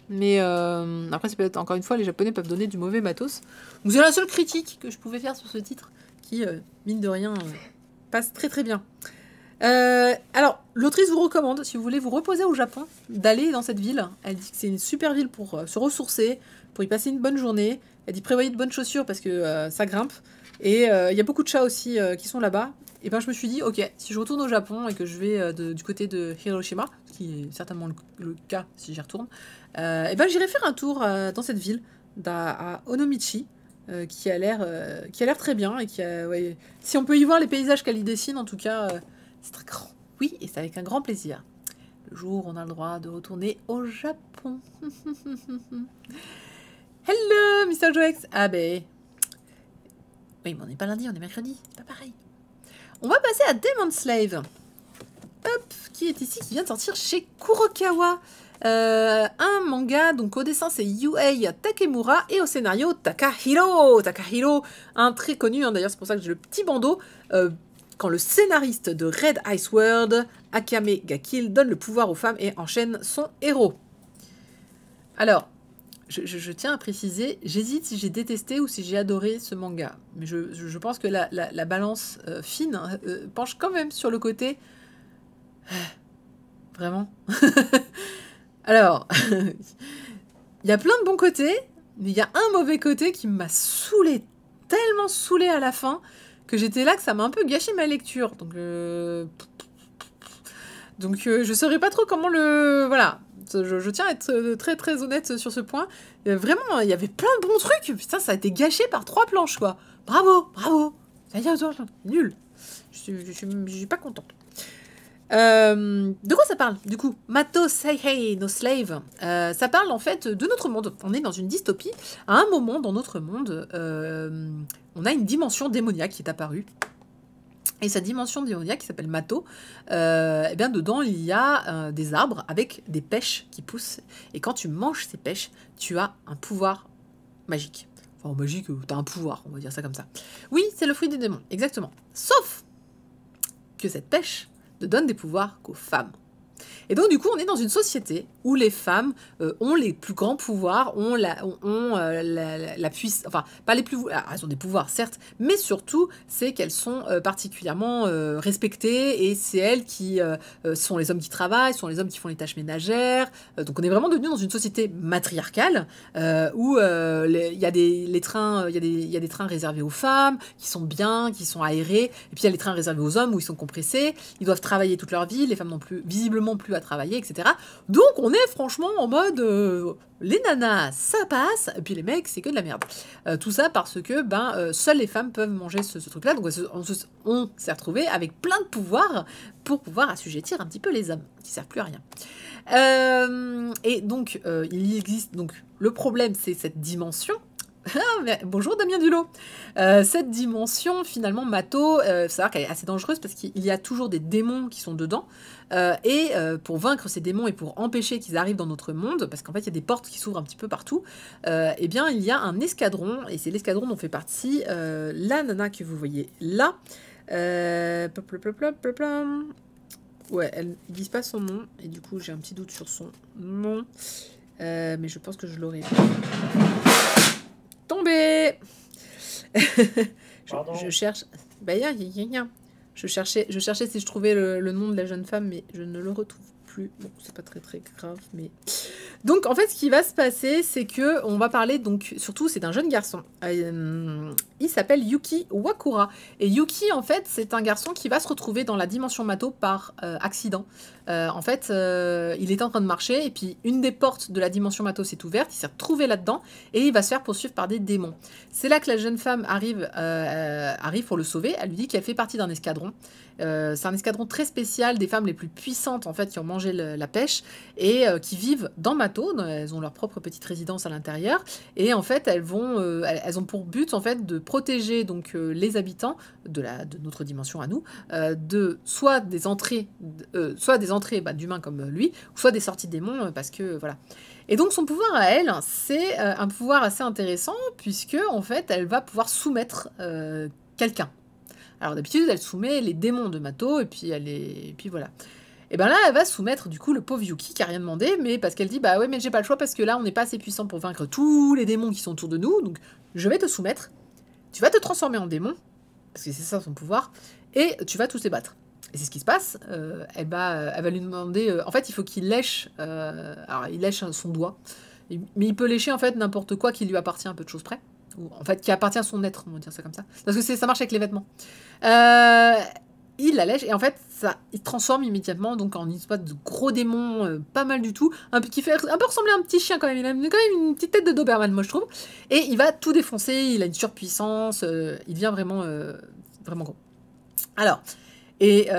Mais après, c'est peut-être, encore une fois, les Japonais peuvent donner du mauvais matos. Donc c'est la seule critique que je pouvais faire sur ce titre, qui, mine de rien, passe très très bien. Alors, l'autrice vous recommande, si vous voulez vous reposer au Japon, d'aller dans cette ville. Elle dit que c'est une super ville pour se ressourcer, pour y passer une bonne journée. Elle dit prévoyez de bonnes chaussures parce que ça grimpe. Et il y a beaucoup de chats aussi qui sont là-bas. Et ben je me suis dit, ok, si je retourne au Japon et que je vais du côté de Hiroshima, ce qui est certainement le cas si j'y retourne, et ben j'irai faire un tour dans cette ville, à Onomichi, qui a l'air très bien et qui a, ouais, si on peut y voir les paysages qu'elle y dessine, en tout cas, c'est très grand. Oui, et c'est avec un grand plaisir. Le jour où on a le droit de retourner au Japon. Hello, Mr. Joex. Ah ben... Oui, mais on n'est pas lundi, on est mercredi. C'est pas pareil. On va passer à Demon Slave. Hop, qui est ici, qui vient de sortir chez Kurokawa. Un manga, donc au dessin c'est Yuhei Takemura et au scénario Takahiro. Takahiro, un très connu, hein, d'ailleurs c'est pour ça que j'ai le petit bandeau. Quand le scénariste de Red Ice World, Akame ga Kill, donne le pouvoir aux femmes et enchaîne son héros. Alors, je tiens à préciser, j'hésite si j'ai détesté ou si j'ai adoré ce manga. Mais je pense que la balance fine penche quand même sur le côté... Vraiment. Alors, il y a plein de bons côtés, mais il y a un mauvais côté qui m'a saoulé, tellement saoulé à la fin, que j'étais là que ça m'a un peu gâché ma lecture. Donc, je saurais pas trop comment le... Voilà. Je tiens à être très très honnête sur ce point. Vraiment, il y avait plein de bons trucs. Putain, ça a été gâché par 3 planches, quoi. Bravo, bravo. Nul. Je suis pas contente. De quoi ça parle, du coup? Mato Seihei no Slave. Ça parle en fait de notre monde. On est dans une dystopie. À un moment dans notre monde, on a une dimension démoniaque qui est apparue. Et cette dimension démoniaque qui s'appelle Mato, eh bien dedans il y a des arbres avec des pêches qui poussent. Et quand tu manges ces pêches, tu as un pouvoir magique. Enfin magique, tu as un pouvoir, on va dire ça comme ça. Oui, c'est le fruit des démons, exactement. Sauf que cette pêche ne donne des pouvoirs qu'aux femmes. Et donc, du coup, on est dans une société où les femmes ont les plus grands pouvoirs, ont la puissance... Enfin, pas les plus... elles ont des pouvoirs, certes, mais surtout, c'est qu'elles sont particulièrement respectées et c'est elles qui sont les hommes qui travaillent, sont les hommes qui font les tâches ménagères. Donc, on est vraiment devenu dans une société matriarcale où il y a des trains, il y a des trains réservés aux femmes qui sont bien, qui sont aérés. Et puis, il y a les trains réservés aux hommes où ils sont compressés. Ils doivent travailler toute leur vie. Les femmes n'ont plus, visiblement plus à travailler, etc. Donc on est franchement en mode les nanas ça passe et puis les mecs c'est que de la merde. Tout ça parce que seules les femmes peuvent manger ce truc là, donc on s'est retrouvé avec plein de pouvoirs pour pouvoir assujettir un petit peu les hommes qui servent plus à rien. Et donc il existe donc le problème, c'est cette dimension. Bonjour Damien Dulot. Cette dimension, finalement, Mato, c'est-à-dire qu'elle est assez dangereuse parce qu'il y a toujours des démons qui sont dedans. Et pour vaincre ces démons et pour empêcher qu'ils arrivent dans notre monde, parce qu'en fait, il y a des portes qui s'ouvrent un petit peu partout, eh bien, il y a un escadron, et c'est l'escadron dont fait partie la nana que vous voyez là. Ouais, ils disent pas son nom, et du coup, j'ai un petit doute sur son nom. Mais je pense que je l'aurai. Tombé. je cherche. Je cherchais si je trouvais le nom de la jeune femme, mais je ne le retrouve plus. Bon, c'est pas très très grave, mais... Donc, en fait, ce qui va se passer, c'est que on va parler, donc, surtout, c'est d'un jeune garçon. Il s'appelle Yuki Wakura. Et Yuki, en fait, c'est un garçon qui va se retrouver dans la dimension Mato par accident. En fait, il était en train de marcher, et puis une des portes de la dimension Mato s'est ouverte, il s'est retrouvé là-dedans, et il va se faire poursuivre par des démons. C'est là que la jeune femme arrive pour le sauver. Elle lui dit qu'elle fait partie d'un escadron. C'est un escadron très spécial, des femmes les plus puissantes en fait qui ont mangé la pêche et qui vivent dans Mato. Elles ont leur propre petite résidence à l'intérieur et en fait elles ont pour but en fait de protéger donc les habitants de notre dimension à nous de soit des entrées d'humains comme lui, ou soit des sorties de démons parce que voilà. Et donc son pouvoir à elle, c'est un pouvoir assez intéressant puisque en fait elle va pouvoir soumettre quelqu'un. Alors d'habitude elle soumet les démons de Mato et puis voilà. Et ben là elle va soumettre du coup le pauvre Yuki qui a rien demandé, mais parce qu'elle dit bah ouais mais j'ai pas le choix parce que là on n'est pas assez puissant pour vaincre tous les démons qui sont autour de nous, donc je vais te soumettre, tu vas te transformer en démon, parce que c'est ça son pouvoir, et tu vas tous les battre. Et c'est ce qui se passe. Elle va lui demander... en fait, il faut qu'il lèche... alors, il lèche son doigt. Mais il peut lécher, en fait, n'importe quoi qui lui appartient à peu de choses près. Ou, en fait, qui appartient à son être, on va dire ça comme ça. Parce que ça marche avec les vêtements. Il la lèche, et en fait, il transforme immédiatement donc, en une espèce de gros démon, pas mal du tout. Qui fait un peu ressembler à un petit chien, quand même. Il a quand même une petite tête de Doberman, moi, je trouve. Et il va tout défoncer. Il a une surpuissance. Il devient vraiment, vraiment gros. Alors... Et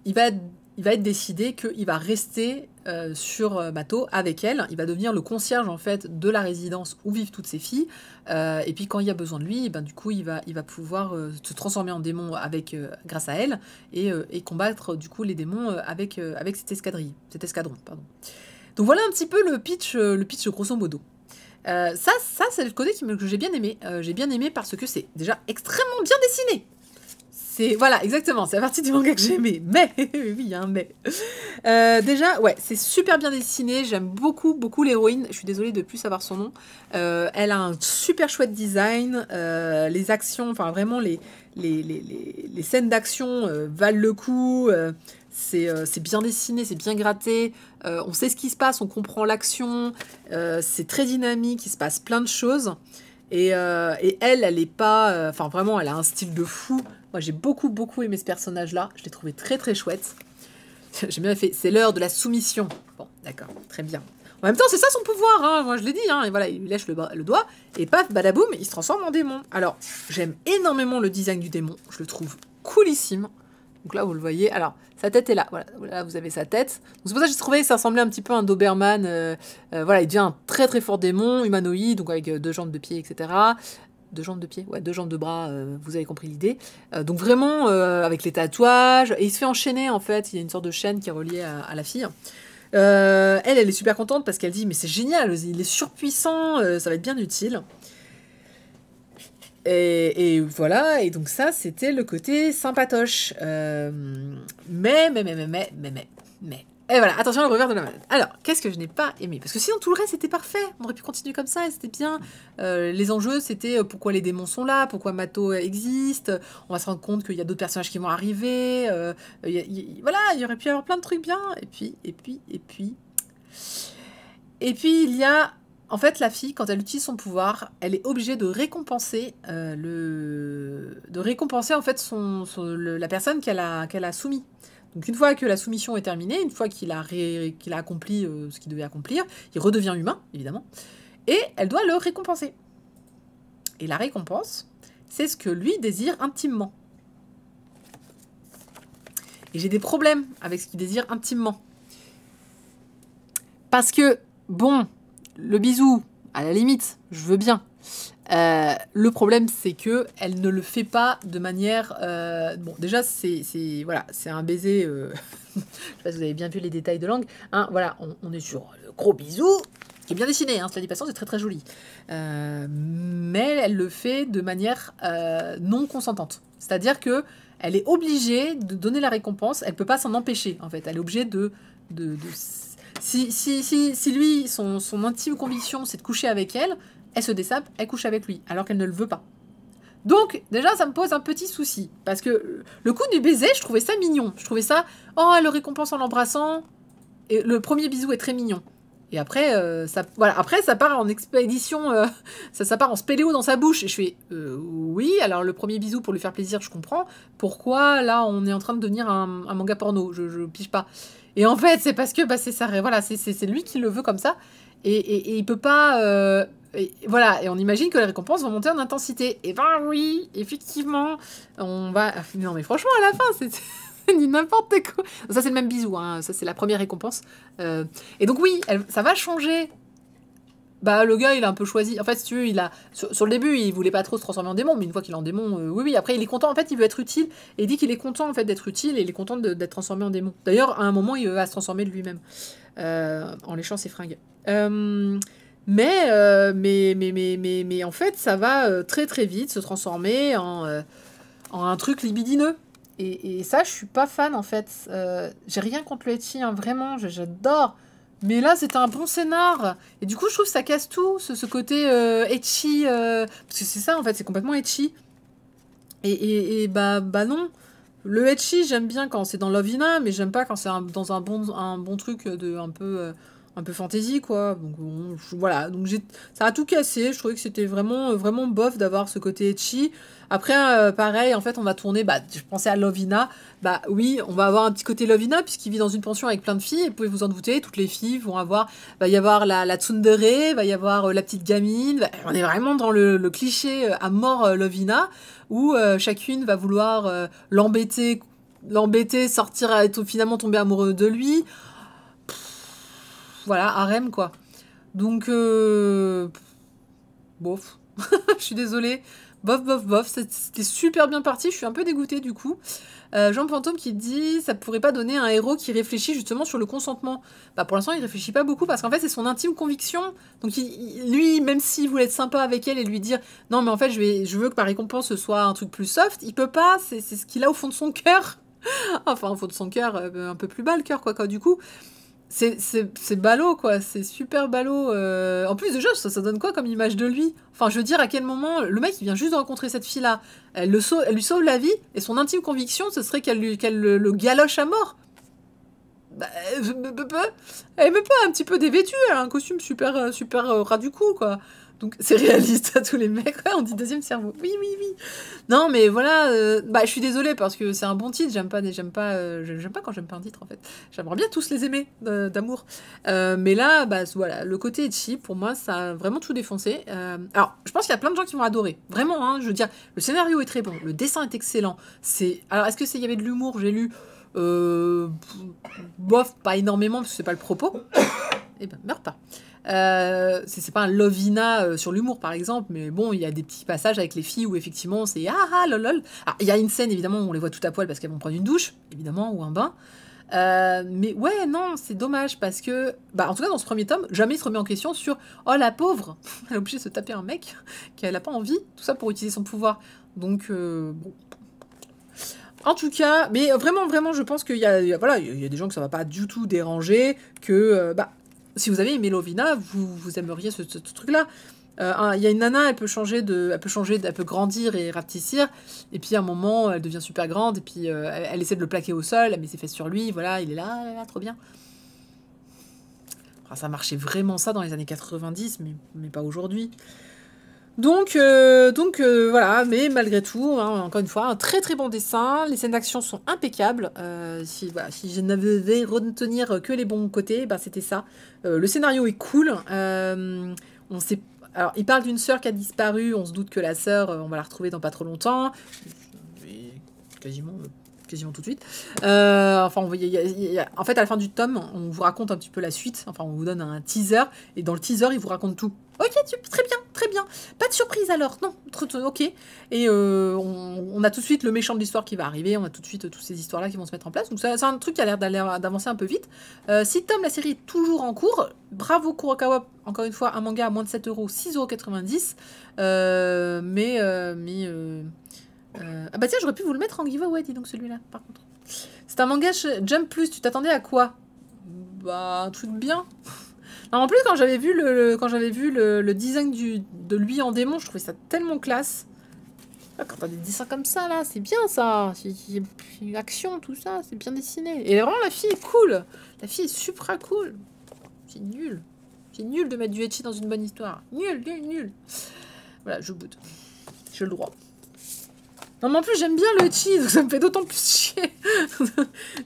il va être décidé qu'il va rester sur Mato avec elle. Il va devenir le concierge en fait de la résidence où vivent toutes ses filles. Et puis quand il y a besoin de lui, ben, du coup il va pouvoir se transformer en démon grâce à elle et combattre du coup les démons avec cet escadron. Pardon. Donc voilà un petit peu le pitch grosso modo. Ça c'est le côté que j'ai bien aimé. J'ai bien aimé parce que c'est déjà extrêmement bien dessiné. Voilà, exactement, c'est la partie du manga que j'ai aimé. Mais, oui, il y a un mais. Déjà, ouais, c'est super bien dessiné. J'aime beaucoup, beaucoup l'héroïne. Je suis désolée de ne plus savoir son nom. Elle a un super chouette design. Les actions, enfin vraiment, les scènes d'action valent le coup. C'est bien dessiné, c'est bien gratté. On sait ce qui se passe, on comprend l'action. C'est très dynamique, il se passe plein de choses. Et elle est pas... Enfin, vraiment, elle a un style de fou. Moi, j'ai beaucoup, beaucoup aimé ce personnage-là. Je l'ai trouvé très, très chouette. J'ai bien fait. C'est l'heure de la soumission. Bon, d'accord, très bien. En même temps, c'est ça son pouvoir, hein. Moi je l'ai dit. Hein. Et voilà, il lui lèche le doigt. Et paf, badaboum, il se transforme en démon. Alors, j'aime énormément le design du démon. Je le trouve coolissime. Donc là, vous le voyez. Alors, sa tête est là. Voilà, vous avez sa tête. C'est pour ça que j'ai trouvé que ça ressemblait un petit peu à un Doberman. Voilà, il devient un très, très fort démon, humanoïde, donc avec 2 jambes de pied, etc. 2 jambes de pied, ouais, 2 jambes de bras, vous avez compris l'idée. Donc vraiment, avec les tatouages, et il se fait enchaîner en fait, il y a une sorte de chaîne qui est reliée à la fille. Elle est super contente parce qu'elle dit, mais c'est génial, il est surpuissant, ça va être bien utile. Et voilà, et donc ça, c'était le côté sympatoche. Mais. Et voilà, attention, le revers de la manette. Alors, qu'est-ce que je n'ai pas aimé? Parce que sinon, tout le reste, c'était parfait. On aurait pu continuer comme ça, et c'était bien. Les enjeux, c'était pourquoi les démons sont là, pourquoi Mato existe. On va se rendre compte qu'il y a d'autres personnages qui vont arriver. Voilà, il y aurait pu y avoir plein de trucs bien. Et puis, il y a... En fait, la fille, quand elle utilise son pouvoir, elle est obligée de récompenser en fait la personne qu'elle a soumis. Donc une fois que la soumission est terminée, une fois qu'il a accompli ce qu'il devait accomplir, il redevient humain, évidemment, et elle doit le récompenser. Et la récompense, c'est ce que lui désire intimement. Et j'ai des problèmes avec ce qu'il désire intimement. Parce que, bon, le bisou, à la limite, je veux bien. Le problème, c'est que elle ne le fait pas de manière... bon, déjà, c'est un baiser... je sais pas si vous avez bien vu les détails de langue. Hein, voilà, on est sur le gros bisou, qui est bien dessiné, hein, cela dit passant, c'est très très joli. Mais elle le fait de manière non consentante. C'est-à-dire que elle est obligée de donner la récompense, elle peut pas s'en empêcher, en fait. Elle est obligée si lui, son intime conviction, c'est de coucher avec elle, elle se dessape, elle couche avec lui, alors qu'elle ne le veut pas. Donc, déjà, ça me pose un petit souci. Parce que le coup du baiser, je trouvais ça mignon. Je trouvais ça, oh, elle le récompense en l'embrassant. Et le premier bisou est très mignon. Et après, après ça part en expédition, ça part en spéléo dans sa bouche. Et je fais, oui, alors le premier bisou pour lui faire plaisir, je comprends. Pourquoi, là, on est en train de devenir un manga porno? Je pige pas. Et en fait, c'est parce que c'est ça, voilà, c'est lui qui le veut comme ça. Et il peut pas... Et voilà, et on imagine que les récompenses vont monter en intensité. Et ben oui, effectivement, on va... Non mais franchement, à la fin, c'est ni n'importe quoi. Ça, c'est le même bisou, hein. Ça, c'est la première récompense. Et donc oui, ça va changer. Bah, le gars, il a un peu choisi. En fait, si tu veux, il a... Sur le début, il voulait pas trop se transformer en démon, mais une fois qu'il est en démon, oui, oui. Après, il est content. En fait, il veut être utile. Et il dit qu'il est content, en fait, d'être utile, et il est content d'être transformé en démon. D'ailleurs, à un moment, il va se transformer de lui-même, en léchant ses fringues. Mais en fait, ça va très très vite se transformer en un truc libidineux. Et ça, je suis pas fan, en fait. J'ai rien contre le ecchi, hein, vraiment, j'adore. Mais là, c'était un bon scénar. Et du coup, je trouve que ça casse tout, ce côté ecchi. Parce que c'est ça, en fait, c'est complètement ecchi. Et bah non. Le ecchi, j'aime bien quand c'est dans Lovina, mais j'aime pas quand c'est dans un bon truc de un peu fantasy, quoi. Donc bon, voilà, donc ça a tout cassé. Je trouvais que c'était vraiment vraiment bof d'avoir ce côté ecchi. Après, pareil, en fait, on va tourner. Bah, je pensais à Lovina. Bah oui, on va avoir un petit côté Lovina puisqu'il vit dans une pension avec plein de filles. Et vous pouvez vous en douter, toutes les filles vont avoir. Va y avoir la tsundere, va y avoir la petite gamine. On est vraiment dans le cliché à mort Lovina où chacune va vouloir l'embêter, sortir, finalement tomber amoureux de lui. Voilà, harem quoi. Donc, bof. Je suis désolée. Bof, bof, bof. C'était super bien parti. Je suis un peu dégoûtée du coup. Jean Fantôme qui dit ça pourrait pas donner un héros qui réfléchit justement sur le consentement. Bah pour l'instant il réfléchit pas beaucoup parce qu'en fait c'est son intime conviction. Donc lui même s'il voulait être sympa avec elle et lui dire non mais en fait je veux que ma récompense soit un truc plus soft, il peut pas. C'est ce qu'il a au fond de son cœur. Enfin au fond de son cœur, un peu plus bas le cœur quoi. Du coup c'est ballot, quoi. C'est super ballot. En plus, déjà, ça donne quoi comme image de lui? Enfin, je veux dire, à quel moment... Le mec, il vient juste de rencontrer cette fille-là. Elle lui sauve la vie, et son intime conviction, ce serait qu'elle le galoche à mort. Bah, elle est même pas un petit peu dévêtue. Elle a un costume super ras du cou, quoi. Donc, c'est réaliste à tous les mecs. Ouais, on dit deuxième cerveau. Oui, oui, oui. Non, mais voilà. Bah, je suis désolée parce que c'est un bon titre. J'aime pas quand j'aime pas un titre, en fait. J'aimerais bien tous les aimer d'amour. Mais là, bah, voilà. Le côté ecchi, pour moi, ça a vraiment tout défoncé. Alors, je pense qu'il y a plein de gens qui vont adorer. Vraiment, hein. Je veux dire, le scénario est très bon. Le dessin est excellent. Alors, est-ce qu'il y avait de l'humour? J'ai lu. Bof, pas énormément, parce que c'est pas le propos. Eh ben, meurs pas. C'est pas un Lovina sur l'humour par exemple, mais bon, il y a des petits passages avec les filles où effectivement c'est lol. Alors, il y a une scène évidemment où on les voit tout à poil parce qu'elles vont prendre une douche, évidemment, ou un bain. Mais ouais, non, c'est dommage parce que, bah, en tout cas, dans ce premier tome, jamais il se remet en question sur oh la pauvre, elle est obligée de se taper un mec qu'elle a pas envie, tout ça pour utiliser son pouvoir. Donc, bon. En tout cas, mais vraiment, vraiment, je pense qu'il y a des gens que ça va pas du tout déranger, que, si vous avez aimé Lovina, vous aimeriez ce truc-là. Il y a une nana, elle peut grandir et rapetissir, et puis à un moment, elle devient super grande, et puis elle essaie de le plaquer au sol, elle met ses fesses sur lui, voilà, il est là, trop bien. Enfin, ça marchait vraiment ça dans les années 90, mais pas aujourd'hui. Donc voilà, mais malgré tout, hein, encore une fois, un très très bon dessin, les scènes d'action sont impeccables, si je n'avais retenir que les bons côtés, bah, c'était ça. Le scénario est cool, on sait... Alors, il parle d'une sœur qui a disparu, on se doute que la sœur, on va la retrouver dans pas trop longtemps, et quasiment tout de suite. Enfin, en fait, à la fin du tome, on vous raconte un petit peu la suite. Enfin, on vous donne un teaser. Et dans le teaser, il vous raconte tout. Ok, très bien, très bien. Pas de surprise alors. Non, ok. Et on a tout de suite le méchant de l'histoire qui va arriver. On a tout de suite toutes ces histoires-là qui vont se mettre en place. Donc, c'est un truc qui a l'air d'avancer un peu vite. 6 tomes, la série est toujours en cours. Bravo Kurokawa. Encore une fois, un manga à moins de 7 €, 6,90 €. Ah bah tiens, j'aurais pu vous le mettre en giveaway, dis donc celui-là, par contre. C'est un manga Jump Plus, tu t'attendais à quoi? Bah, un truc bien. Non, en plus, quand j'avais vu le design de lui en démon, je trouvais ça tellement classe. Quand t'as des dessins comme ça, là, c'est bien ça. Action, tout ça, c'est bien dessiné. Et vraiment, la fille est cool. La fille est super cool. C'est nul. C'est nul de mettre du ecchi dans une bonne histoire. Nul. Voilà, je boude. J'ai le droit. Non, mais en plus, j'aime bien le ecchi, donc ça me fait d'autant plus chier.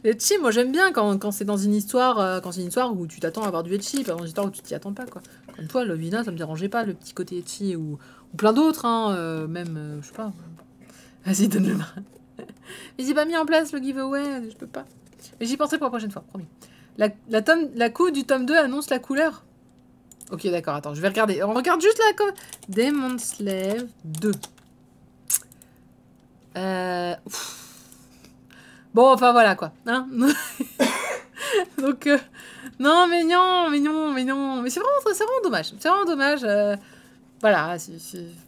Le ecchi, moi, j'aime bien quand c'est dans une histoire, quand c'est une histoire où tu t'attends à avoir du ecchi, pas dans une histoire où tu t'y attends pas, quoi. Comme toi, Lovina, ça me dérangeait pas, le petit côté ecchi, ou plein d'autres, hein, même, je sais pas. Vas-y, donne-le moi. Mais j'ai pas mis en place le giveaway, je peux pas. Mais j'y penserai pour la prochaine fois, promis. La couve du tome 2 annonce la couleur. Ok, d'accord, attends, je vais regarder. On regarde juste la couve. Demon Slave 2. Bon, enfin voilà quoi. Hein. Donc, non, mais non, mais non, mais non. Mais c'est vraiment dommage. C'est vraiment dommage. Voilà.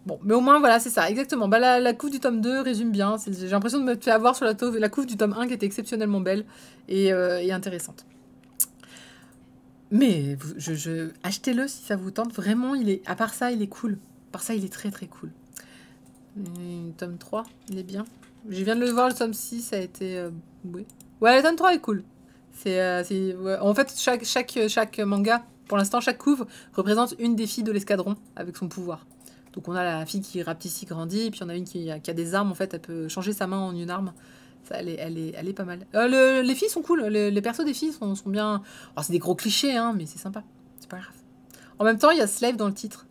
Bon, mais au moins, voilà, c'est ça, exactement. Bah, la couve du tome 2 résume bien. J'ai l'impression de me faire avoir sur la couve du tome 1 qui était exceptionnellement belle et intéressante. Mais achetez-le si ça vous tente. Vraiment, à part ça, il est cool. À part ça, il est très très cool. Tome 3, il est bien. Je viens de le voir, le tome 6, ça a été... oui. Ouais, le tome 3 est cool. Ouais. En fait, chaque manga, pour l'instant, chaque couve représente une des filles de l'escadron avec son pouvoir. Donc on a la fille qui rapetissait, grandit, et puis on a une qui a des armes, en fait, elle peut changer sa main en une arme. Ça, elle est pas mal. Les filles sont cool, les persos des filles sont bien... Oh, c'est des gros clichés, hein, mais c'est sympa. C'est pas grave. En même temps, il y a Slave dans le titre.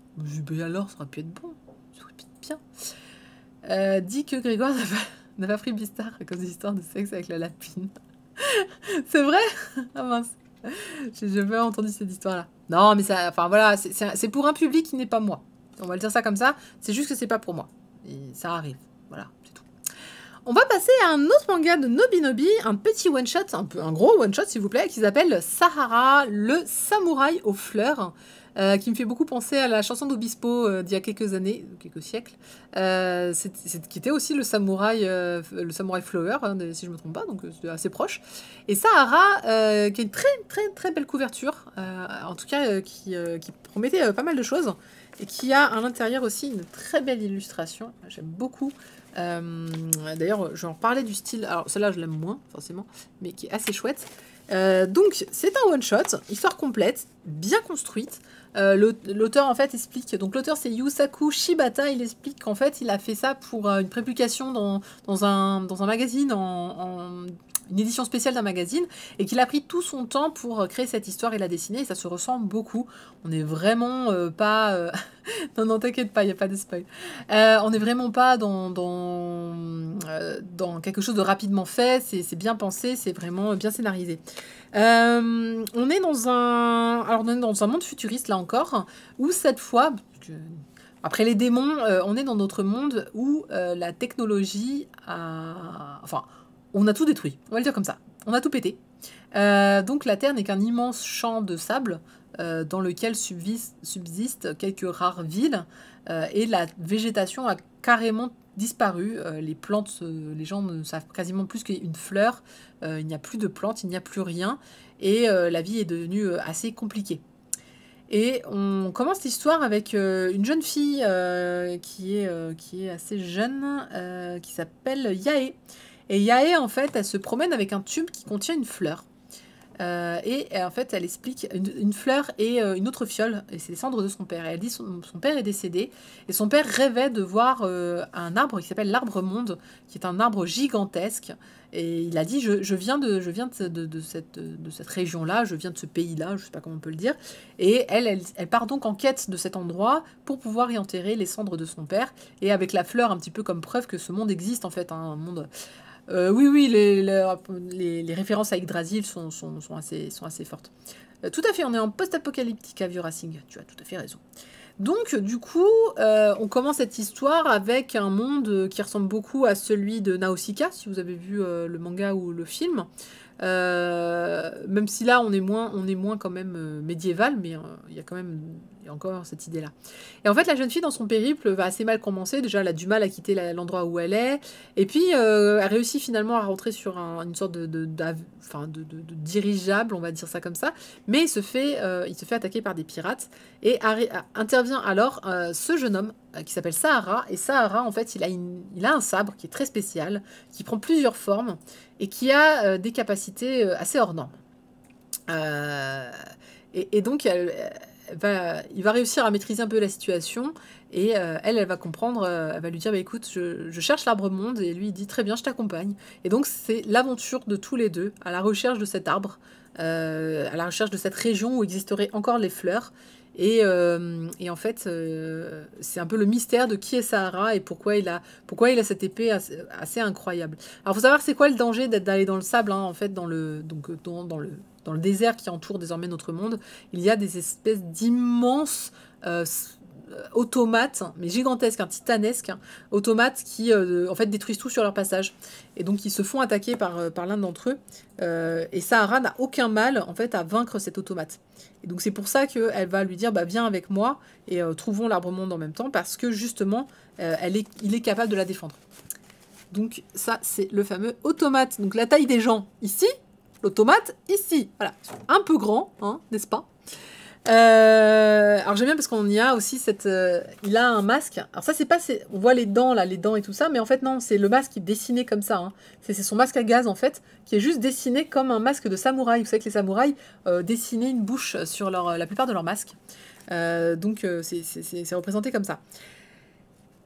Alors, ça aurait pu être bon. Ça aurait pu être bien. Dit que Grégoire n'a pas pris Bistar à cause des histoires de sexe avec la lapine. C'est vrai? Ah mince. J'ai jamais entendu cette histoire-là. Non, mais ça... Enfin, voilà, c'est pour un public qui n'est pas moi. On va le dire ça comme ça. C'est juste que c'est pas pour moi. Et ça arrive. Voilà, c'est tout. On va passer à un autre manga de Nobinobi, un petit one-shot, un gros one-shot s'il vous plaît, qui s'appelle Sahara, le samouraï aux fleurs, qui me fait beaucoup penser à la chanson d'Obispo d'il y a quelques années, quelques siècles, qui était aussi le samouraï Flower, hein, si je ne me trompe pas, donc c'est assez proche. Et Sahara, qui a une très très très belle couverture, en tout cas qui promettait pas mal de choses, et qui a à l'intérieur aussi une très belle illustration, j'aime beaucoup. D'ailleurs, je vais en parler du style. Alors, celle-là, je l'aime moins, forcément, mais qui est assez chouette. Donc, c'est un one-shot, histoire complète, bien construite. L'auteur, en fait, explique... Donc, l'auteur, c'est Yusaku Shibata. Il explique qu'en fait, il a fait ça pour une publication dans un magazine, une édition spéciale d'un magazine, et qu'il a pris tout son temps pour créer cette histoire et la dessiner, et ça se ressent beaucoup. On n'est vraiment pas... non, t'inquiète pas, il n'y a pas de spoil. On n'est vraiment pas dans quelque chose de rapidement fait, c'est bien pensé, c'est vraiment bien scénarisé. On est dans un monde futuriste, là encore, où cette fois... Après les démons, on est dans notre monde où la technologie a... Enfin, on a tout détruit, on va le dire comme ça. On a tout pété. Donc la Terre n'est qu'un immense champ de sable dans lequel subsistent quelques rares villes et la végétation a carrément disparu. Les plantes, les gens ne savent quasiment plus qu'une fleur. Il n'y a plus de plantes, il n'y a plus rien. Et la vie est devenue assez compliquée. Et on commence l'histoire avec une jeune fille qui est assez jeune, qui s'appelle Yae. Et Yae, en fait, elle se promène avec un tube qui contient une fleur. Et en fait, elle explique une fleur et une autre fiole, et c'est les cendres de son père. Et elle dit son père est décédé, et son père rêvait de voir un arbre qui s'appelle l'arbre monde, qui est un arbre gigantesque. Et il a dit, je viens de cette région-là, je viens de ce pays-là, je sais pas comment on peut le dire. Et elle part donc en quête de cet endroit pour pouvoir y enterrer les cendres de son père, et avec la fleur un petit peu comme preuve que ce monde existe en fait, hein, un monde... oui, les références à Yggdrasil sont assez fortes. Tout à fait, on est en post-apocalyptique à Vieux Racing, tu as tout à fait raison. Donc, du coup, on commence cette histoire avec un monde qui ressemble beaucoup à celui de Nausicaa, si vous avez vu le manga ou le film. Même si là, on est moins quand même médiéval, mais il y a encore cette idée-là. Et en fait, la jeune fille, dans son périple, va assez mal commencer. Déjà, elle a du mal à quitter l'endroit où elle est. Et puis, elle réussit finalement à rentrer sur une sorte de dirigeable, on va dire ça comme ça. Mais il se fait attaquer par des pirates. Et intervient alors ce jeune homme qui s'appelle Sahara. Et Sahara, en fait, il a un sabre qui est très spécial, qui prend plusieurs formes et qui a des capacités assez hors normes. Et donc, il va réussir à maîtriser un peu la situation, et elle va comprendre, elle va lui dire, bah, écoute, je cherche l'arbre monde, et lui il dit, très bien, je t'accompagne. Et donc c'est l'aventure de tous les deux, à la recherche de cet arbre, à la recherche de cette région où existeraient encore les fleurs. Et en fait, c'est un peu le mystère de qui est Sahara et pourquoi il a cette épée assez incroyable. Alors, faut savoir c'est quoi le danger d'aller dans le sable, hein, en fait, dans le désert qui entoure désormais notre monde. Il y a des espèces d'immenses automates, mais gigantesques, hein, titanesques, hein, automates qui en fait détruisent tout sur leur passage. Et donc ils se font attaquer par l'un d'entre eux. Et Sahara n'a aucun mal en fait à vaincre cet automate. Et donc c'est pour ça qu'elle va lui dire, bah, viens avec moi et trouvons l'arbre monde en même temps, parce que justement il est capable de la défendre. Donc ça c'est le fameux automate. Donc la taille des gens ici, l'automate ici. Voilà, un peu grand, hein, n'est-ce pas? Alors j'aime bien parce qu'on y a aussi il a un masque. Alors ça c'est pas, on voit les dents là, les dents et tout ça, mais en fait non, c'est le masque qui est dessiné comme ça. Hein. C'est son masque à gaz en fait, qui est juste dessiné comme un masque de samouraï. Vous savez que les samouraïs dessinaient une bouche sur la plupart de leurs masques. Donc c'est représenté comme ça.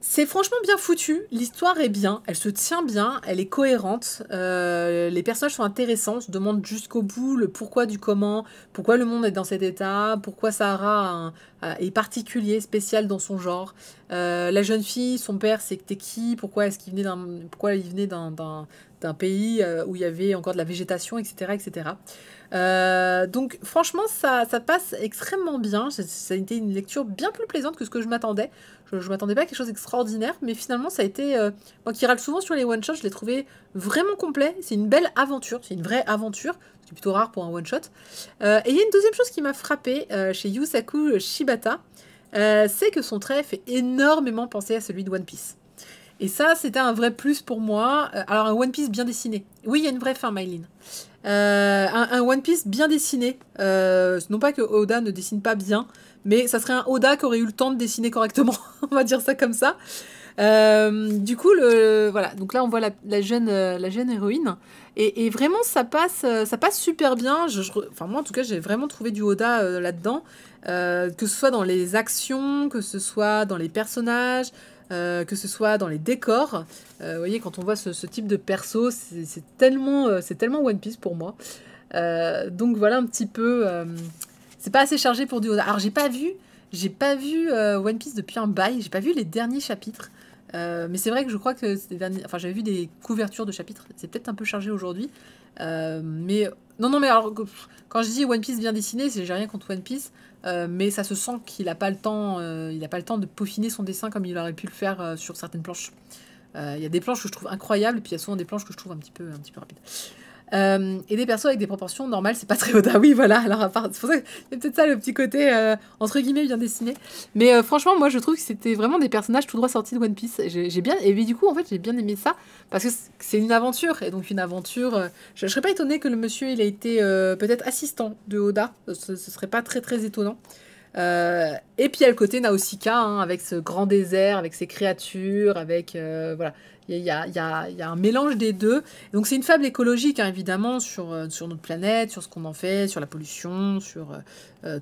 C'est franchement bien foutu, l'histoire est bien, elle se tient bien, elle est cohérente, les personnages sont intéressants, on se demande jusqu'au bout le pourquoi du comment, pourquoi le monde est dans cet état, pourquoi Sahara est particulier, spécial dans son genre. La jeune fille, son père c'était qui, pourquoi il venait d'un pays où il y avait encore de la végétation, etc. etc. Donc franchement ça passe extrêmement bien, ça a été une lecture bien plus plaisante que ce que je m'attendais. Je m'attendais pas à quelque chose d'extraordinaire, mais finalement ça a été, moi qui râle souvent sur les one-shots, je l'ai trouvé vraiment complet, c'est une belle aventure, c'est une vraie aventure, c'est plutôt rare pour un one-shot. Et il y a une deuxième chose qui m'a frappée chez Yusaku Shibata, c'est que son trait fait énormément penser à celui de One Piece. Et ça, c'était un vrai plus pour moi. Alors, un One Piece bien dessiné. Oui, il y a une vraie fin, Maïline. Un One Piece bien dessiné. Non pas que Oda ne dessine pas bien, mais ça serait un Oda qui aurait eu le temps de dessiner correctement. On va dire ça comme ça. Du coup, voilà. Donc là, on voit la jeune héroïne. Et vraiment, ça passe super bien. Enfin, moi, en tout cas, j'ai vraiment trouvé du Oda là-dedans. Que ce soit dans les actions, que ce soit dans les personnages, que ce soit dans les décors. Vous voyez, quand on voit ce type de perso, c'est tellement One Piece pour moi. Donc voilà un petit peu... c'est pas assez chargé pour du Oda. Alors j'ai pas vu One Piece depuis un bail, j'ai pas vu les derniers chapitres. Mais c'est vrai que je crois que enfin, j'avais vu des couvertures de chapitres. C'est peut-être un peu chargé aujourd'hui. Mais non, mais alors quand je dis One Piece bien dessiné, j'ai rien contre One Piece. Mais ça se sent qu'il n'a pas le temps, de peaufiner son dessin comme il aurait pu le faire sur certaines planches. Il y a des planches que je trouve incroyables, et puis il y a souvent des planches que je trouve un petit peu rapides. Et des persos avec des proportions normales, c'est pas très Oda. Oui, voilà. Alors, à part, c'est pour ça que c'est peut-être ça le petit côté entre guillemets bien dessiné. Mais franchement, moi, je trouve que c'était vraiment des personnages tout droit sortis de One Piece. J'ai bien, et du coup, en fait, j'ai bien aimé ça parce que c'est une aventure, et donc une aventure. Je serais pas étonnée que le monsieur, il a été peut-être assistant de Oda. Ce serait pas très très étonnant. Et puis il y a le côté Nausicaa, hein, avec ce grand désert, avec ses créatures, avec voilà, il y a un mélange des deux. Donc c'est une fable écologique, hein, évidemment, sur notre planète, sur ce qu'on en fait, sur la pollution, sur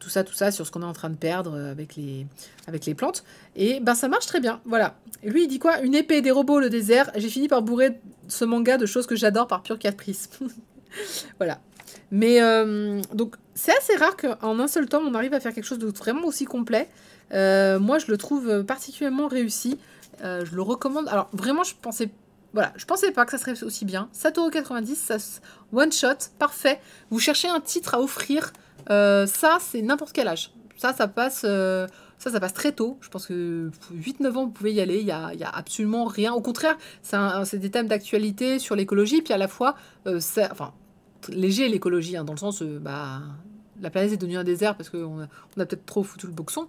tout ça, sur ce qu'on est en train de perdre avec les plantes. Et ben ça marche très bien, voilà. Et lui il dit quoi? Une épée, des robots, le désert. J'ai fini par bourrer ce manga de choses que j'adore par pure caprice. Voilà. Mais donc c'est assez rare qu'en un seul tome on arrive à faire quelque chose de vraiment aussi complet. Moi je le trouve particulièrement réussi. Je le recommande. Alors vraiment je pensais pas que ça serait aussi bien. 7,90€, ça one shot, parfait. Vous cherchez un titre à offrir, ça c'est n'importe quel âge. Ça passe. Ça passe très tôt. Je pense que 8-9 ans, vous pouvez y aller. Il y a absolument rien. Au contraire, c'est des thèmes d'actualité sur l'écologie. Puis à la fois, léger l'écologie, hein, dans le sens, la planète est devenue un désert parce qu'on a peut-être trop foutu le boxon.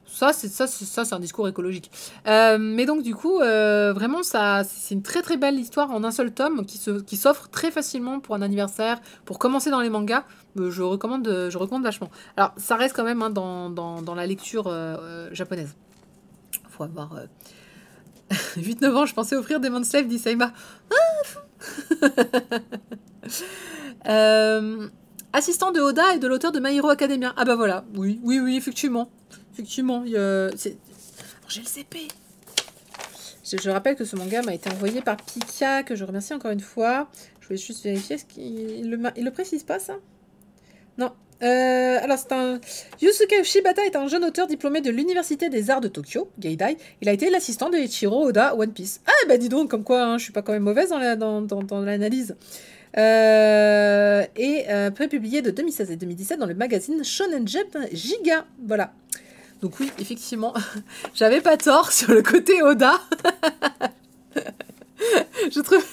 Ça, c'est un discours écologique. Mais donc, du coup, vraiment, c'est une très très belle histoire en un seul tome qui s'offre très facilement pour un anniversaire, pour commencer dans les mangas. Je recommande vachement. Alors, ça reste quand même, hein, dans la lecture japonaise. Faut avoir 8-9 ans, je pensais offrir Demon Slave, dit Saïma. Assistant de Oda et de l'auteur de My Hero Academia. Ah bah voilà, oui, oui, oui, effectivement. Effectivement, j'ai le CP. Je rappelle que ce manga m'a été envoyé par Pika, que je remercie encore une fois. Je voulais juste vérifier, est-ce qu'il le précise pas, ça? Non. Alors, c'est un... Yusuke Shibata est un jeune auteur diplômé de l'Université des Arts de Tokyo, Geidai. Il a été l'assistant de Ichiro Oda One Piece. Ah, bah dis donc, comme quoi, hein, je suis pas quand même mauvaise dans l'analyse. Prépublié de 2016 et 2017 dans le magazine Shonen Jump Giga. Voilà. Donc oui, effectivement, j'avais pas tort sur le côté Oda. Je trouve...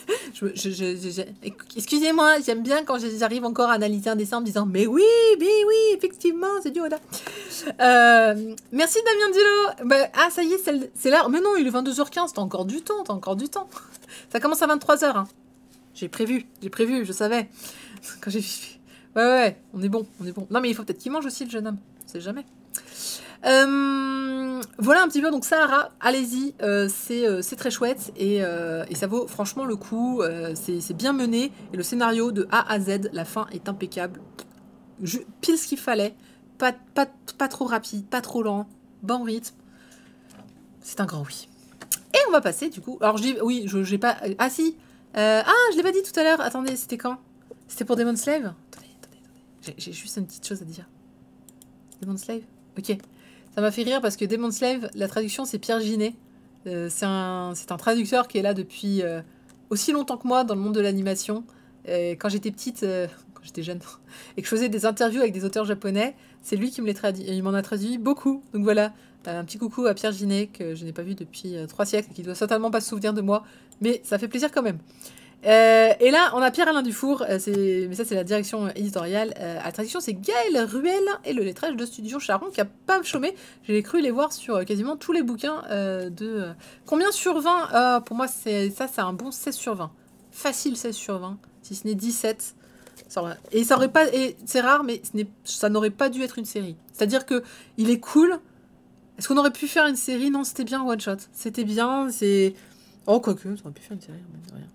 Excusez-moi, j'aime bien quand j'arrive encore à analyser un dessin en me disant « Mais oui, effectivement, c'est du Oda. » Merci Damien Dilo. Bah, ah, ça y est, c'est l'heure. Mais non, il est 22h15, t'as encore du temps, Ça commence à 23h. Hein. J'ai prévu, je savais. Quand j'ai... Ouais, on est bon. Non, mais il faut peut-être qu'il mange aussi, le jeune homme. On sait jamais. Voilà un petit peu, donc Sahara, allez-y, c'est très chouette et ça vaut franchement le coup, c'est bien mené et le scénario de A à Z, la fin est impeccable, pile ce qu'il fallait, pas trop rapide, pas trop lent, bon rythme, c'est un grand oui. Et on va passer du coup, alors je dis oui, j'ai pas, ah si, je l'ai pas dit tout à l'heure, attendez, c'était quand? C'était pour Demon Slave? Attendez, j'ai juste une petite chose à dire. Demon Slave? Ok. Ça m'a fait rire parce que Demon Slave, la traduction, c'est Pierre Ginet. C'est un traducteur qui est là depuis aussi longtemps que moi dans le monde de l'animation. Quand j'étais petite, quand j'étais jeune, et que je faisais des interviews avec des auteurs japonais, c'est lui qui me les traduit. Il m'en a traduit beaucoup. Donc voilà, un petit coucou à Pierre Ginet, que je n'ai pas vu depuis 3 siècles, et qui doit certainement pas se souvenir de moi. Mais ça fait plaisir quand même. Et là, on a Pierre-Alain Dufour, mais ça c'est la direction éditoriale. La traduction c'est Gaël Ruel et le lettrage de Studio Charon qui a pas chômé. J'ai cru les voir sur quasiment tous les bouquins de... Combien sur 20 pour moi c'est un bon 16 sur 20. Facile 16 sur 20, si ce n'est 17. Et ça aurait pas... Et c'est rare, mais ça n'aurait pas dû être une série. C'est-à-dire que il est cool. Est-ce qu'on aurait pu faire une série? Non, c'était bien one shot. C'était bien, c'est... Oh, quoique, ça aurait pu faire une série, mais rien.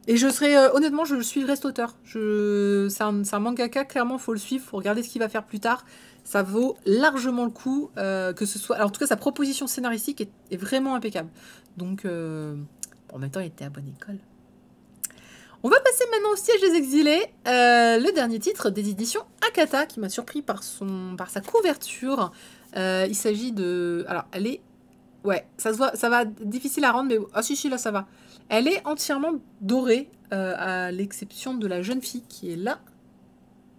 Et je serais, honnêtement, je suivrai cet auteur. C'est un mangaka, clairement, faut le suivre, faut regarder ce qu'il va faire plus tard. Ça vaut largement le coup, que ce soit... Alors, en tout cas, sa proposition scénaristique est vraiment impeccable. Donc, en même temps, il était à bonne école. On va passer maintenant au Siège des Exilés, le dernier titre des éditions Akata, qui m'a surpris par sa couverture. Il s'agit de... Alors, elle est... Ouais, ça se voit, ça va difficile à rendre, mais... Ah si, là, ça va. Elle est entièrement dorée, à l'exception de la jeune fille qui est là.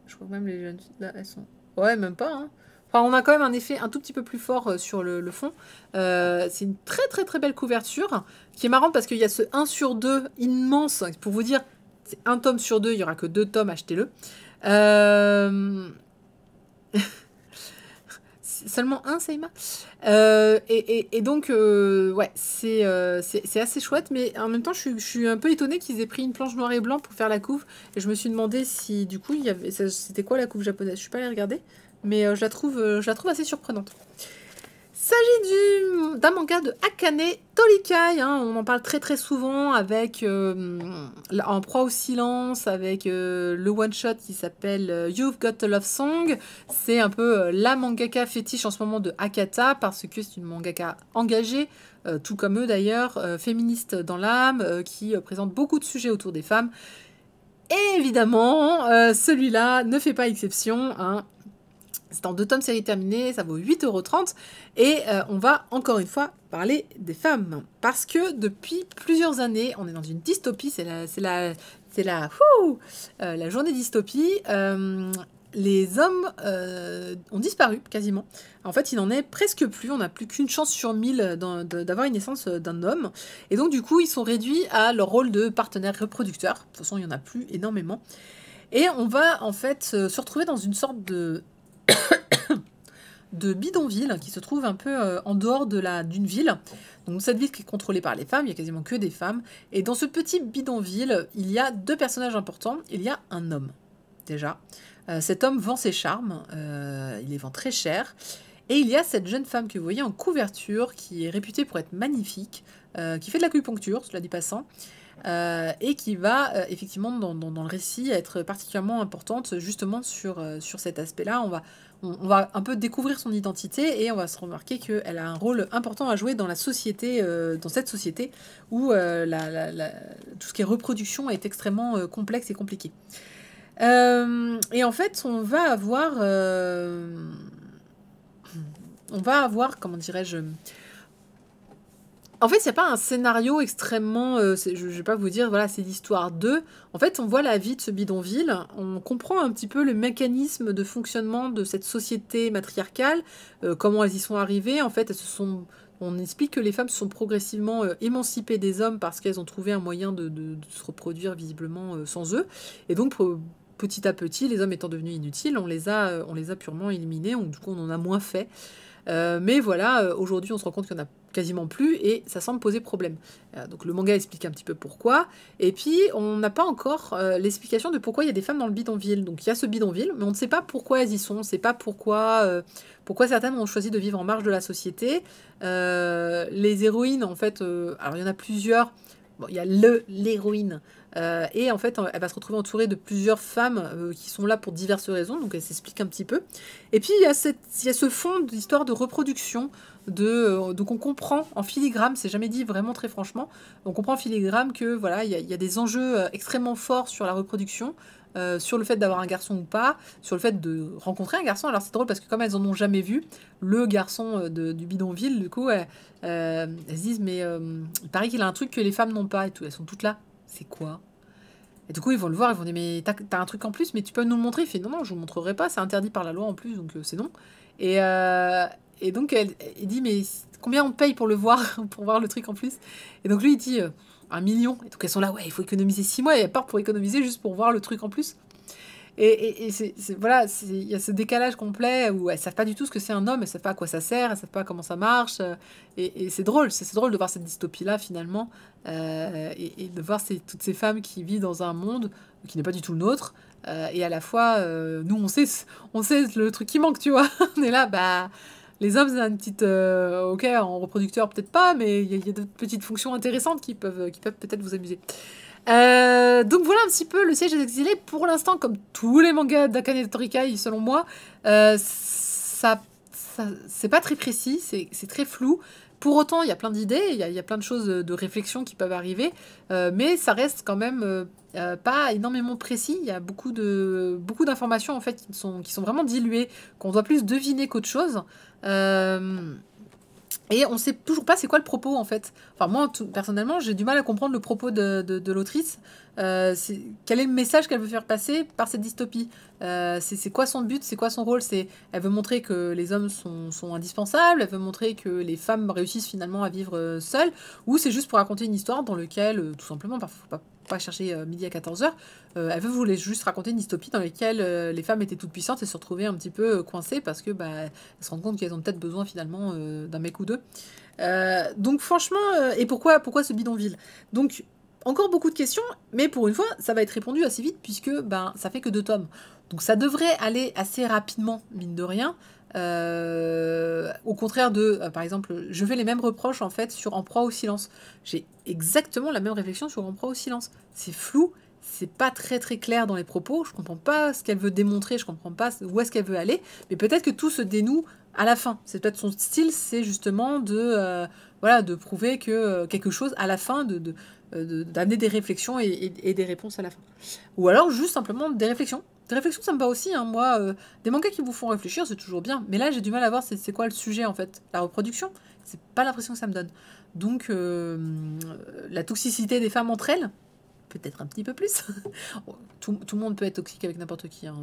Je crois que même les jeunes filles, là, elles sont... Ouais, même pas, hein. Enfin, on a quand même un effet un tout petit peu plus fort sur le fond. C'est une très très très belle couverture, qui est marrante parce qu'il y a ce 1 sur 2 immense. Pour vous dire, c'est un tome sur 2, il n'y aura que 2 tomes, achetez-le. Seulement un, Seima. Et donc, ouais, c'est assez chouette, mais en même temps, je suis un peu étonnée qu'ils aient pris une planche noir et blanc pour faire la couve. Et je me suis demandé si, du coup, c'était quoi la couve japonaise. Je suis pas allée regarder, mais je la trouve assez surprenante. Il s'agit d'un manga de Akane Torikai, hein, on en parle très très souvent avec En proie au silence, avec le one-shot qui s'appelle You've Got a Love Song. C'est un peu la mangaka fétiche en ce moment de Akata parce que c'est une mangaka engagée, tout comme eux d'ailleurs, féministe dans l'âme, qui présente beaucoup de sujets autour des femmes. Et évidemment, celui-là ne fait pas exception, hein. C'est en 2 tomes série terminée, ça vaut 8,30 €. Et on va encore une fois parler des femmes. Parce que depuis plusieurs années, on est dans une dystopie, c'est la journée dystopie. Les hommes ont disparu quasiment. En fait, il n'en est presque plus. On n'a plus qu'une chance sur 1000 d'avoir une naissance d'un homme. Et donc, du coup, ils sont réduits à leur rôle de partenaire reproducteur. De toute façon, il n'y en a plus énormément. Et on va en fait se retrouver dans une sorte de bidonville qui se trouve un peu en dehors d'une ville. Donc cette ville qui est contrôlée par les femmes, il y a quasiment que des femmes. Et dans ce petit bidonville, il y a 2 personnages importants. Il y a un homme, déjà. Cet homme vend ses charmes, il les vend très cher. Et il y a cette jeune femme que vous voyez en couverture, qui est réputée pour être magnifique, qui fait de l'acupuncture, cela dit passant. et qui va effectivement dans le récit être particulièrement importante justement sur cet aspect-là. On va un peu découvrir son identité et on va se remarquer qu'elle a un rôle important à jouer dans la société, dans cette société où tout ce qui est reproduction est extrêmement complexe et compliqué. Et en fait, on va avoir, comment dirais-je, en fait, il n'y a pas un scénario extrêmement... je ne vais pas vous dire, voilà, c'est l'histoire d'eux. En fait, on voit la vie de ce bidonville. On comprend un petit peu le mécanisme de fonctionnement de cette société matriarcale, comment elles y sont arrivées. En fait, on explique que les femmes se sont progressivement émancipées des hommes parce qu'elles ont trouvé un moyen de se reproduire visiblement sans eux. Et donc, petit à petit, les hommes étant devenus inutiles, on les a purement éliminés. Du coup, on en a moins fait. Mais voilà, aujourd'hui on se rend compte qu'il n'y en a quasiment plus et ça semble poser problème. Donc le manga explique un petit peu pourquoi. Et puis on n'a pas encore l'explication de pourquoi il y a des femmes dans le bidonville. Donc il y a ce bidonville, mais on ne sait pas pourquoi elles y sont, on ne sait pas pourquoi certaines ont choisi de vivre en marge de la société. Les héroïnes, en fait, alors il y en a plusieurs. Bon, il y a l'héroïne. Et en fait, elle va se retrouver entourée de plusieurs femmes qui sont là pour diverses raisons, donc elle s'explique un petit peu. Et puis, il y a ce fond d'histoire de reproduction, donc on comprend en filigrane, c'est jamais dit vraiment très franchement, on comprend en filigrane que voilà, il y a des enjeux extrêmement forts sur la reproduction, sur le fait d'avoir un garçon ou pas, sur le fait de rencontrer un garçon. Alors c'est drôle parce que comme elles en ont jamais vu, le garçon du bidonville, du coup, elles se disent mais il paraît qu'il a un truc que les femmes n'ont pas et tout. Elles sont toutes là. C'est quoi? Et du coup, ils vont le voir, ils vont dire mais t'as un truc en plus, mais tu peux nous le montrer? Il fait non, je vous montrerai pas, c'est interdit par la loi en plus, donc c'est non. Et donc elle dit mais combien on paye pour le voir, pour voir le truc en plus? Et donc lui il dit 1 million. Et donc elles sont là, ouais, il faut économiser 6 mois et elles partent pour économiser juste pour voir le truc en plus. Et voilà, il y a ce décalage complet où elles savent pas du tout ce que c'est un homme, elles savent pas à quoi ça sert, elles savent pas comment ça marche. Et c'est drôle de voir cette dystopie-là finalement, et de voir toutes ces femmes qui vivent dans un monde qui n'est pas du tout le nôtre, et à la fois, nous on sait le truc qui manque, tu vois. On est là, bah les hommes, c'est une petite, ok, en reproducteur peut-être pas, mais il y a d'autres petites fonctions intéressantes qui peuvent peut-être vous amuser. Donc voilà un petit peu le siège des exilés. Pour l'instant, comme tous les mangas d'Akane Torikai, selon moi, c'est pas très précis, c'est très flou. Pour autant, il y a plein d'idées, il y a plein de choses de réflexion qui peuvent arriver, mais ça reste quand même pas énormément précis. Il y a beaucoup d'informations en fait qui sont vraiment diluées, qu'on doit plus deviner qu'autre chose. Et on sait toujours pas c'est quoi le propos en fait. Enfin moi personnellement j'ai du mal à comprendre le propos de l'autrice. Quel est le message qu'elle veut faire passer par cette dystopie? C'est quoi son but? C'est quoi son rôle? Elle veut montrer que les hommes sont indispensables? Elle veut montrer que les femmes réussissent finalement à vivre seules? Ou c'est juste pour raconter une histoire dans laquelle, tout simplement, parfois faut pas chercher midi à 14h, elle veut voulait juste raconter une dystopie dans laquelle les femmes étaient toutes puissantes et se retrouvaient un petit peu coincées parce que elles se rendent compte qu'elles ont peut-être besoin finalement d'un mec ou deux. Donc franchement, et pourquoi ce bidonville? Donc encore beaucoup de questions, mais pour une fois, ça va être répondu assez vite puisque ça fait que 2 tomes. Donc ça devrait aller assez rapidement, mine de rien. Au contraire de, par exemple, je fais les mêmes reproches en fait sur En proie au silence. J'ai exactement la même réflexion sur En proie au silence. C'est flou, c'est pas très très clair dans les propos, je comprends pas ce qu'elle veut démontrer, je comprends pas où est-ce qu'elle veut aller, mais peut-être que tout se dénoue à la fin. C'est peut-être son style, c'est justement de prouver que quelque chose à la fin, d'amener des réflexions et des réponses à la fin. Ou alors juste simplement des réflexions. Des réflexions, ça me va aussi, hein. Moi, des mangas qui vous font réfléchir, c'est toujours bien. Mais là, j'ai du mal à voir c'est quoi le sujet, en fait. La reproduction, c'est pas l'impression que ça me donne. Donc, la toxicité des femmes entre elles, peut-être un petit peu plus. Tout le monde peut être toxique avec n'importe qui, hein.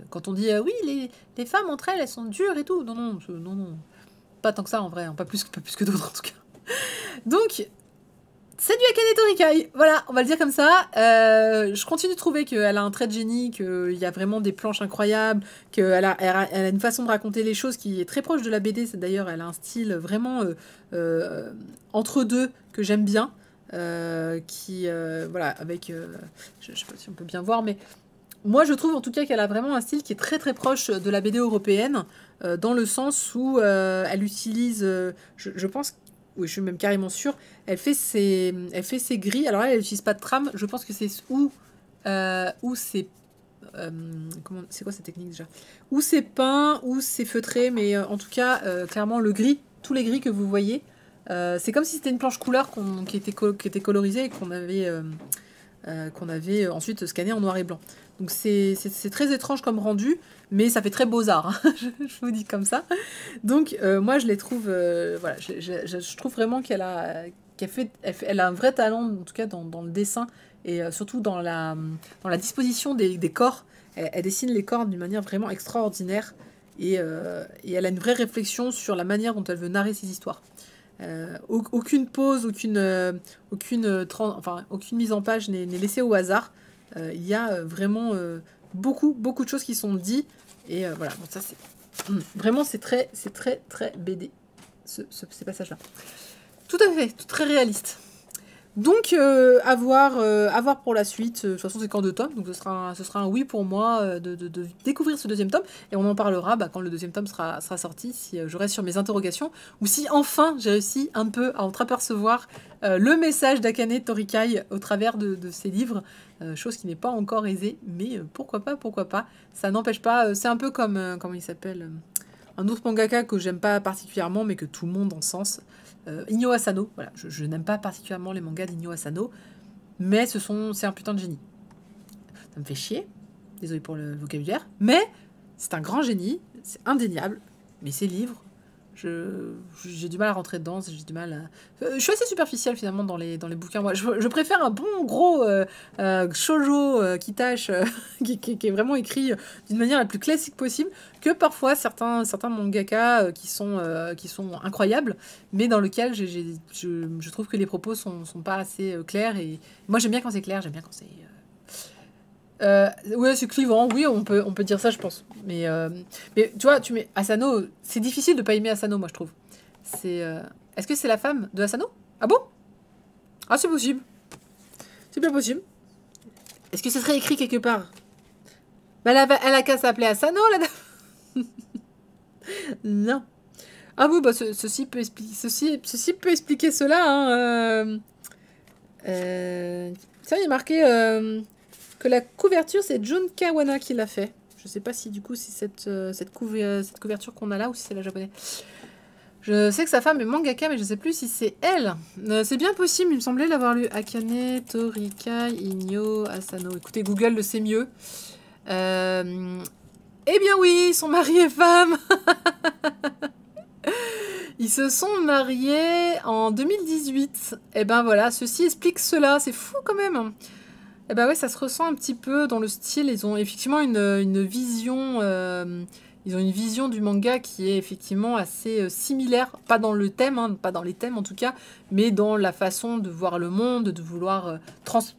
Quand on dit, oui, les femmes entre elles sont dures et tout. Non. Pas tant que ça, en vrai. Hein. Pas plus que d'autres, en tout cas. Donc... c'est du Akane Torikai, voilà, on va le dire comme ça. Je continue de trouver qu'elle a un trait de génie, qu'il y a vraiment des planches incroyables, qu'elle a une façon de raconter les choses qui est très proche de la BD. D'ailleurs, elle a un style vraiment entre deux que j'aime bien. Voilà, avec... je sais pas si on peut bien voir, mais moi je trouve en tout cas qu'elle a vraiment un style qui est très très proche de la BD européenne, dans le sens où elle utilise... je pense oui, je suis même carrément sûre, elle fait ses grilles. Alors là, elle n'utilise pas de trame. Je pense que c'est ou c'est... c'est quoi cette technique déjà? Ou c'est peint, ou c'est feutré, mais en tout cas, clairement, le gris, tous les gris que vous voyez, c'est comme si c'était une planche couleur qui était colorisée et qu'on avait ensuite scanné en noir et blanc. Donc c'est très étrange comme rendu, mais ça fait très beaux-arts, hein, je vous dis comme ça. Donc moi je les trouve, voilà, je trouve vraiment qu'elle a un vrai talent, en tout cas dans le dessin, et surtout dans la disposition des corps. Elle dessine les corps d'une manière vraiment extraordinaire, et elle a une vraie réflexion sur la manière dont elle veut narrer ses histoires. Aucune pause, aucune mise en page n'est laissée au hasard. Il y a vraiment beaucoup de choses qui sont dites, et voilà, bon, ça c'est vraiment c'est très BD ces passages-là. Tout à fait, tout très réaliste. Donc à voir pour la suite. De toute façon c'est qu'en 2 tomes, donc ce sera un oui pour moi de découvrir ce 2e tome, et on en parlera quand le 2e tome sera sorti, si je reste sur mes interrogations, ou si enfin j'ai réussi un peu à entreapercevoir le message d'Akane Torikai au travers de ces livres, chose qui n'est pas encore aisée, mais pourquoi pas, ça n'empêche pas, c'est un peu comme, comment il s'appelle, un autre mangaka que j'aime pas particulièrement, mais que tout le monde encense, Inyo Asano. Voilà, je n'aime pas particulièrement les mangas d'Inyo Asano, mais c'est un putain de génie. Ça me fait chier, désolé pour le vocabulaire, mais c'est un grand génie, c'est indéniable, mais ses livres, j'ai du mal à rentrer dedans, j'ai du mal à... je suis assez superficielle finalement dans les bouquins. Moi, je préfère un bon gros shoujo qui tâche, qui est vraiment écrit d'une manière la plus classique possible, que parfois certains mangaka qui sont incroyables, mais dans lequel je trouve que les propos sont pas assez clairs, et moi j'aime bien quand c'est clair, j'aime bien quand c'est... ouais, c'est clivant, oui, on peut dire ça, je pense. Mais tu vois, tu mets Asano, c'est difficile de pas aimer Asano, moi, je trouve. Est-ce que c'est la femme de Asano? Ah bon? Ah, c'est possible. C'est bien possible. Est-ce que ce serait écrit quelque part? Bah, elle a qu'à s'appeler Asano, la dame. Non. Ah bon, bah, ceci peut expliquer cela, hein. Ça, il est marqué... que la couverture, c'est Jun Kawana qui l'a fait. Je sais pas si du coup c'est cette couverture qu'on a là, ou si c'est la japonaise. Je sais que sa femme est mangaka, mais je sais plus si c'est elle. C'est bien possible, il me semblait l'avoir lu. Akane Torikai Inyo Asano. Écoutez, Google le sait mieux. Eh bien oui, ils sont mariés et femmes. Ils se sont mariés en 2018. Et ben voilà, ceci explique cela. C'est fou quand même. Eh ben ouais, ça se ressent un petit peu dans le style. Ils ont effectivement une vision, ils ont une vision du manga qui est effectivement assez similaire, pas dans le thème, hein, pas dans les thèmes en tout cas, mais dans la façon de voir le monde, de vouloir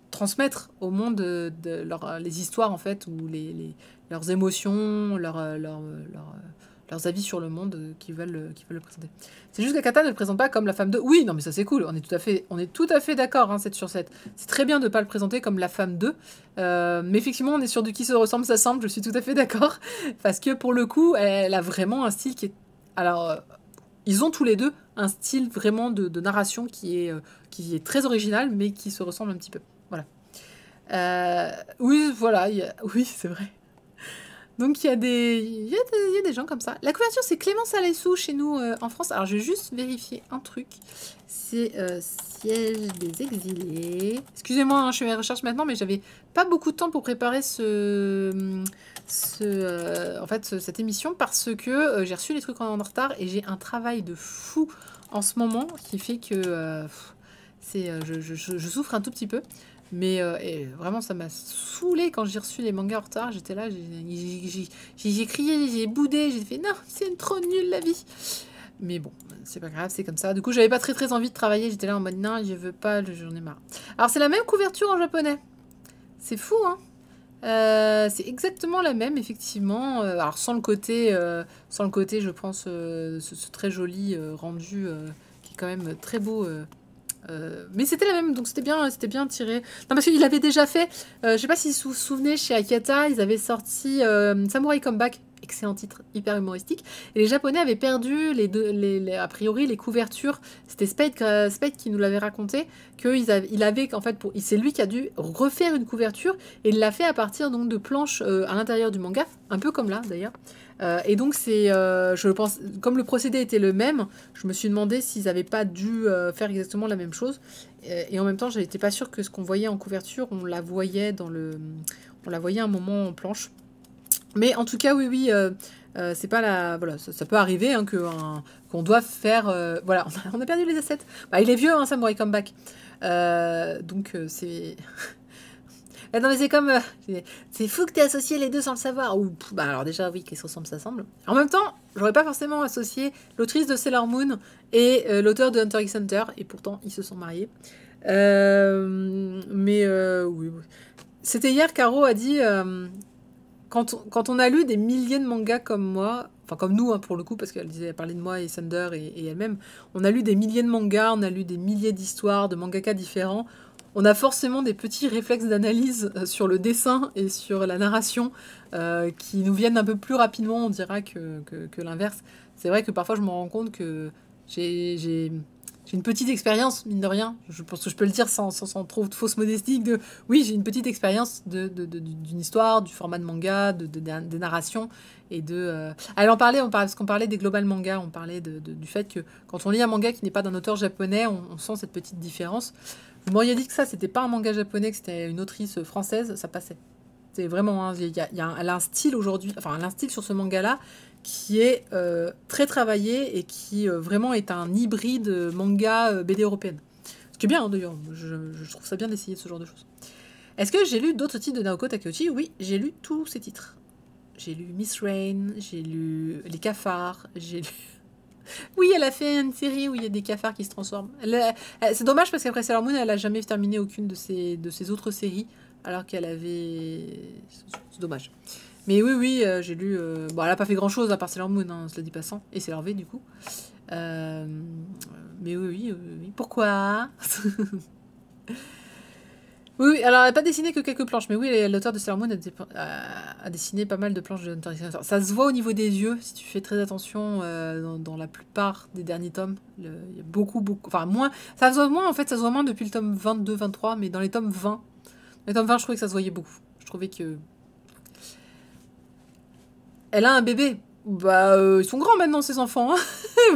transmettre au monde les histoires en fait, ou leurs émotions, leurs avis sur le monde qu'ils veulent le présenter. C'est juste qu'Akata ne le présente pas comme la femme de... Oui, non, mais ça c'est cool, on est tout à fait d'accord, hein, 7 sur 7. C'est très bien de ne pas le présenter comme la femme de. Mais effectivement, on est sur du qui se ressemble, ça semble, je suis tout à fait d'accord. Parce que pour le coup, elle a vraiment un style qui est... Alors, ils ont tous les deux un style vraiment de narration qui est très original, mais qui se ressemble un petit peu. Voilà. Oui, voilà, oui, c'est vrai. Donc il y a des gens comme ça. La couverture, c'est Clémence Alessou chez nous en France. Alors je vais juste vérifier un truc. C'est Siège des exilés. Excusez-moi, hein, je fais mes recherches maintenant, mais j'avais pas beaucoup de temps pour préparer cette émission, parce que j'ai reçu les trucs en retard et j'ai un travail de fou en ce moment qui fait que je souffre un tout petit peu. Mais vraiment, ça m'a saoulée quand j'ai reçu les mangas en retard. J'étais là, j'ai crié, j'ai boudé, j'ai fait non, c'est trop nul la vie. Mais bon, c'est pas grave, c'est comme ça. Du coup, j'avais pas très envie de travailler. J'étais là en mode non, je veux pas, j'en ai marre. Alors, c'est la même couverture en japonais. C'est fou, hein. C'est exactement la même, effectivement. Alors, sans le côté, je pense, ce très joli rendu qui est quand même très beau. Mais c'était la même, donc c'était bien tiré. Non, parce qu'il avait déjà fait, je sais pas si vous vous souvenez, chez Akata, ils avaient sorti Samurai Comeback, Excellent titre, hyper humoristique. Et les Japonais avaient perdu a priori les couvertures. C'était Spade qui nous l'avait raconté, il avait en fait, c'est lui qui a dû refaire une couverture et il l'a fait à partir donc de planches à l'intérieur du manga, un peu comme là d'ailleurs. Et donc je pense, comme le procédé était le même, je me suis demandé s'ils n'avaient pas dû faire exactement la même chose. Et en même temps, je n'étais pas sûre que ce qu'on voyait en couverture, on la voyait un moment en planche. Mais en tout cas, oui, c'est pas la... Voilà, ça peut arriver hein, qu'on doit faire... voilà, on a perdu les assets. Bah, il est vieux, hein, Samurai Comeback. Donc, c'est... non, mais c'est comme... c'est fou que t'aies associé les deux sans le savoir. Ou, bah, alors déjà, oui, qu'ils se ressemblent, ça semble. En même temps, j'aurais pas forcément associé l'autrice de Sailor Moon et l'auteur de Hunter x Hunter. Et pourtant, ils se sont mariés. Oui. C'était hier, Caro a dit... Quand on a lu des milliers de mangas comme moi, enfin comme nous hein, pour le coup, parce qu'elle parlait de moi et Thunder et elle-même, on a lu des milliers de mangas, on a lu des milliers d'histoires de mangaka différents, on a forcément des petits réflexes d'analyse sur le dessin et sur la narration qui nous viennent un peu plus rapidement, on dira, que l'inverse. C'est vrai que parfois je me rends compte que j'ai une petite expérience, mine de rien. Je pense que je peux le dire sans trop de fausse modestie. Oui, j'ai une petite expérience d'une histoire, du format de manga, des narrations. Et elle en parlait, parce qu'on parlait des global mangas, on parlait du fait que quand on lit un manga qui n'est pas d'un auteur japonais, on sent cette petite différence. Vous m'auriez dit que ça, c'était pas un manga japonais, que c'était une autrice française, ça passait. C'est vraiment, hein, elle a un style aujourd'hui, enfin, elle a un style sur ce manga-là qui est très travaillé et qui vraiment est un hybride manga BD européenne. Ce qui est bien, hein, d'ailleurs. Je trouve ça bien d'essayer ce genre de choses. Est-ce que j'ai lu d'autres titres de Naoko Takeuchi? Oui, j'ai lu tous ces titres. J'ai lu Miss Rain, j'ai lu Les Cafards, j'ai lu... Oui, elle a fait une série où il y a des cafards qui se transforment. C'est dommage parce qu'après Sailor Moon, elle a jamais terminé aucune de ses autres séries, alors qu'elle avait... C'est dommage. Mais oui, j'ai lu... Bon, elle a pas fait grand-chose à part Sailor Moon, hein, cela dit passant. Et Sailor V, du coup. Mais oui. Pourquoi? Oui, alors elle n'a pas dessiné que quelques planches, mais oui, l'auteur de Sailor Moon a dessiné pas mal de planches de Hunter x Hunter. Ça se voit au niveau des yeux, si tu fais très attention dans la plupart des derniers tomes. Il y a beaucoup, enfin moins, ça se voit moins en fait, ça se voit moins depuis le tome 22, 23, mais dans les tomes 20, je trouvais que ça se voyait beaucoup. Je trouvais que... Elle a un bébé. Bah, ils sont grands maintenant, ces enfants. Hein.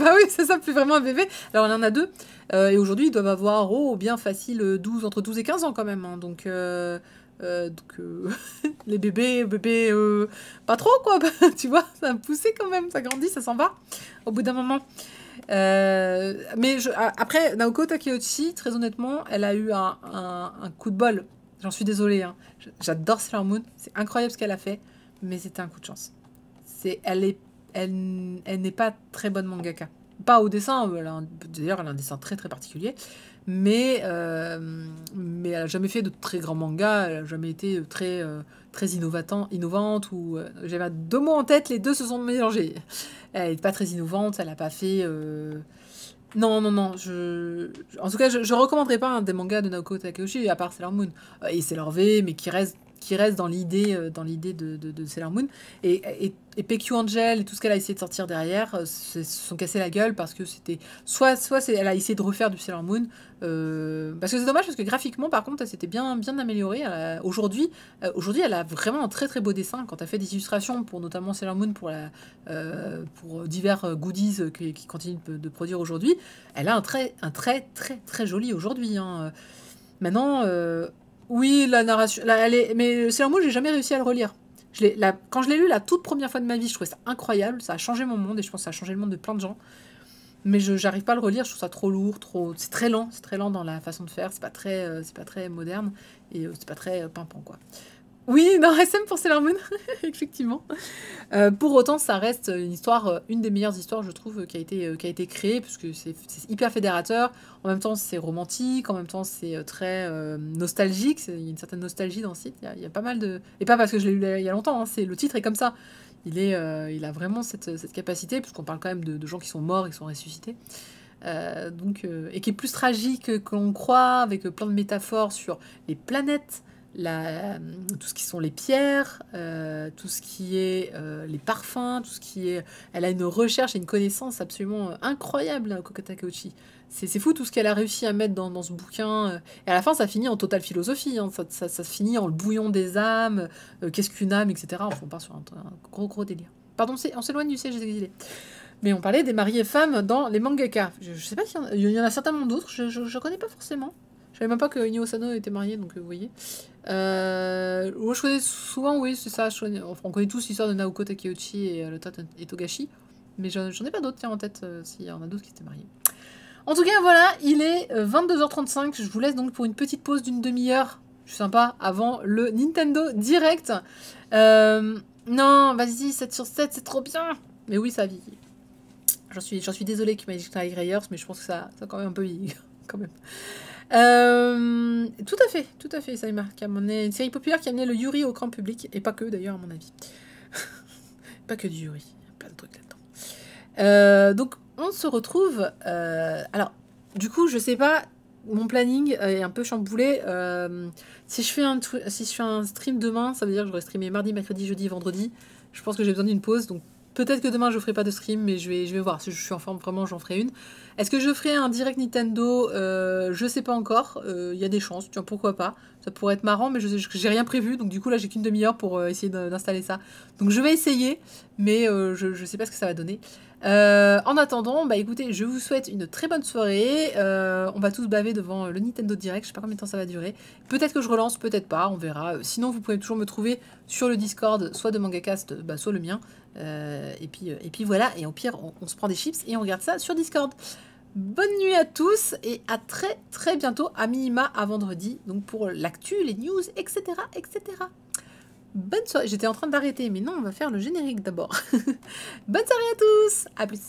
Bah oui, c'est ça, plus vraiment un bébé. Alors, elle en a 2. Et aujourd'hui, ils doivent avoir, bien facile, entre 12 et 15 ans quand même. Hein. Donc, les bébés, pas trop, quoi. Tu vois, ça a poussé quand même. Ça grandit, ça s'en va. Au bout d'un moment. Après, Naoko Takeuchi, très honnêtement, elle a eu un coup de bol. J'en suis désolée. Hein. J'adore Sailor Moon. C'est incroyable ce qu'elle a fait. Mais c'était un coup de chance. Elle n'est pas très bonne mangaka. Pas au dessin, d'ailleurs elle a un dessin très très particulier, mais elle a jamais fait de très grands mangas, elle a jamais été très innovante, ou j'avais 2 mots en tête, les deux se sont mélangés. Elle n'est pas très innovante, elle n'a pas fait... Non, en tout cas, je recommanderais pas des mangas de Naoko Takeuchi, à part Sailor Moon, et Sailor V, mais qui reste dans l'idée de Sailor Moon. Et PQ Angel et tout ce qu'elle a essayé de sortir derrière se sont cassés la gueule parce que c'était... Soit elle a essayé de refaire du Sailor Moon, parce que c'est dommage parce que graphiquement, par contre, elle s'était bien améliorée. Aujourd'hui, elle a vraiment un très très beau dessin. Quand elle fait des illustrations pour notamment Sailor Moon, pour divers goodies qui continuent de produire aujourd'hui, elle a un très très joli aujourd'hui. Hein. Maintenant... oui, la narration... mais Sailor Moon, j'ai jamais réussi à le relire. Quand je l'ai lu la toute première fois de ma vie, je trouvais ça incroyable. Ça a changé mon monde et je pense que ça a changé le monde de plein de gens. Mais j'arrive pas à le relire, je trouve ça trop lourd, c'est très lent dans la façon de faire. C'est pas très moderne et c'est pas très pimpant, quoi. Oui, non, SM pour Sailor Moon, effectivement. Pour autant, ça reste une histoire, une des meilleures histoires, je trouve, qui a été créée, parce que c'est hyper fédérateur. En même temps, c'est romantique, en même temps, c'est très nostalgique. Il y a une certaine nostalgie dans le site. Il y a pas mal de... Et pas parce que je l'ai lu il y a longtemps, hein, le titre est comme ça. Il a vraiment cette capacité, puisqu'on parle quand même de gens qui sont morts et qui sont ressuscités. Et qui est plus tragique que l'on croit, avec plein de métaphores sur les planètes, tout ce qui sont les pierres, tout ce qui est les parfums, tout ce qui est... Elle a une recherche et une connaissance absolument incroyable, Koko Takeuchi. C'est fou tout ce qu'elle a réussi à mettre dans ce bouquin. Et à la fin, ça finit en totale philosophie. Hein. Ça finit en le bouillon des âmes, qu'est-ce qu'une âme, etc. Enfin, on part sur un gros délire. Pardon, on s'éloigne du siège exilé. Mais on parlait des maris et femmes dans les mangaka. Je sais pas s'il y en a certainement d'autres, je connais pas forcément. Je savais même pas que Inio Sano était marié, donc vous voyez. Moi, je connais souvent, oui, c'est ça. On connaît tous l'histoire de Naoko Takeuchi et le Tate et Togashi. Mais j'en ai pas d'autres, tiens, en tête, s'il y en a d'autres qui étaient mariés. En tout cas, voilà, il est 22h35. Je vous laisse donc pour une petite pause d'une demi-heure. Je suis sympa, avant le Nintendo Direct. Non, vas-y, 7 sur 7, c'est trop bien. Mais oui, ça vieillit. J'en suis désolée que Magic Knight Rayers, mais je pense que ça a quand même un peu vieilli, quand même. Tout à fait, Saïma, qui a amené une série populaire qui a amené le Yuri au grand public, et pas que d'ailleurs, à mon avis. Pas que du Yuri, il y a plein de trucs là-dedans. Donc, on se retrouve... alors, du coup, je sais pas, mon planning est un peu chamboulé. Si je fais un stream demain, ça veut dire que j'aurai streamé mardi, mercredi, jeudi, vendredi. Je pense que j'ai besoin d'une pause, donc peut-être que demain je ferai pas de stream, mais je vais voir. Si je suis en forme, vraiment, j'en ferai une. Est-ce que je ferai un direct Nintendo? Je sais pas encore. Il y a des chances, tiens, pourquoi pas. Ça pourrait être marrant, mais j'ai rien prévu. Donc du coup, là, j'ai qu'une demi-heure pour essayer d'installer ça. Donc je vais essayer, mais je sais pas ce que ça va donner. En attendant, bah écoutez, je vous souhaite une très bonne soirée. On va tous baver devant le Nintendo Direct. Je sais pas combien de temps ça va durer. Peut-être que je relance, peut-être pas, on verra. Sinon, vous pouvez toujours me trouver sur le Discord, soit de MangaCast, soit le mien. Et puis voilà, et au pire, on se prend des chips et on regarde ça sur Discord. Bonne nuit à tous et à très bientôt, à minima à vendredi, donc pour l'actu, les news, etc. Bonne soirée, j'étais en train d'arrêter, mais non, on va faire le générique d'abord. Bonne soirée à tous, à plus.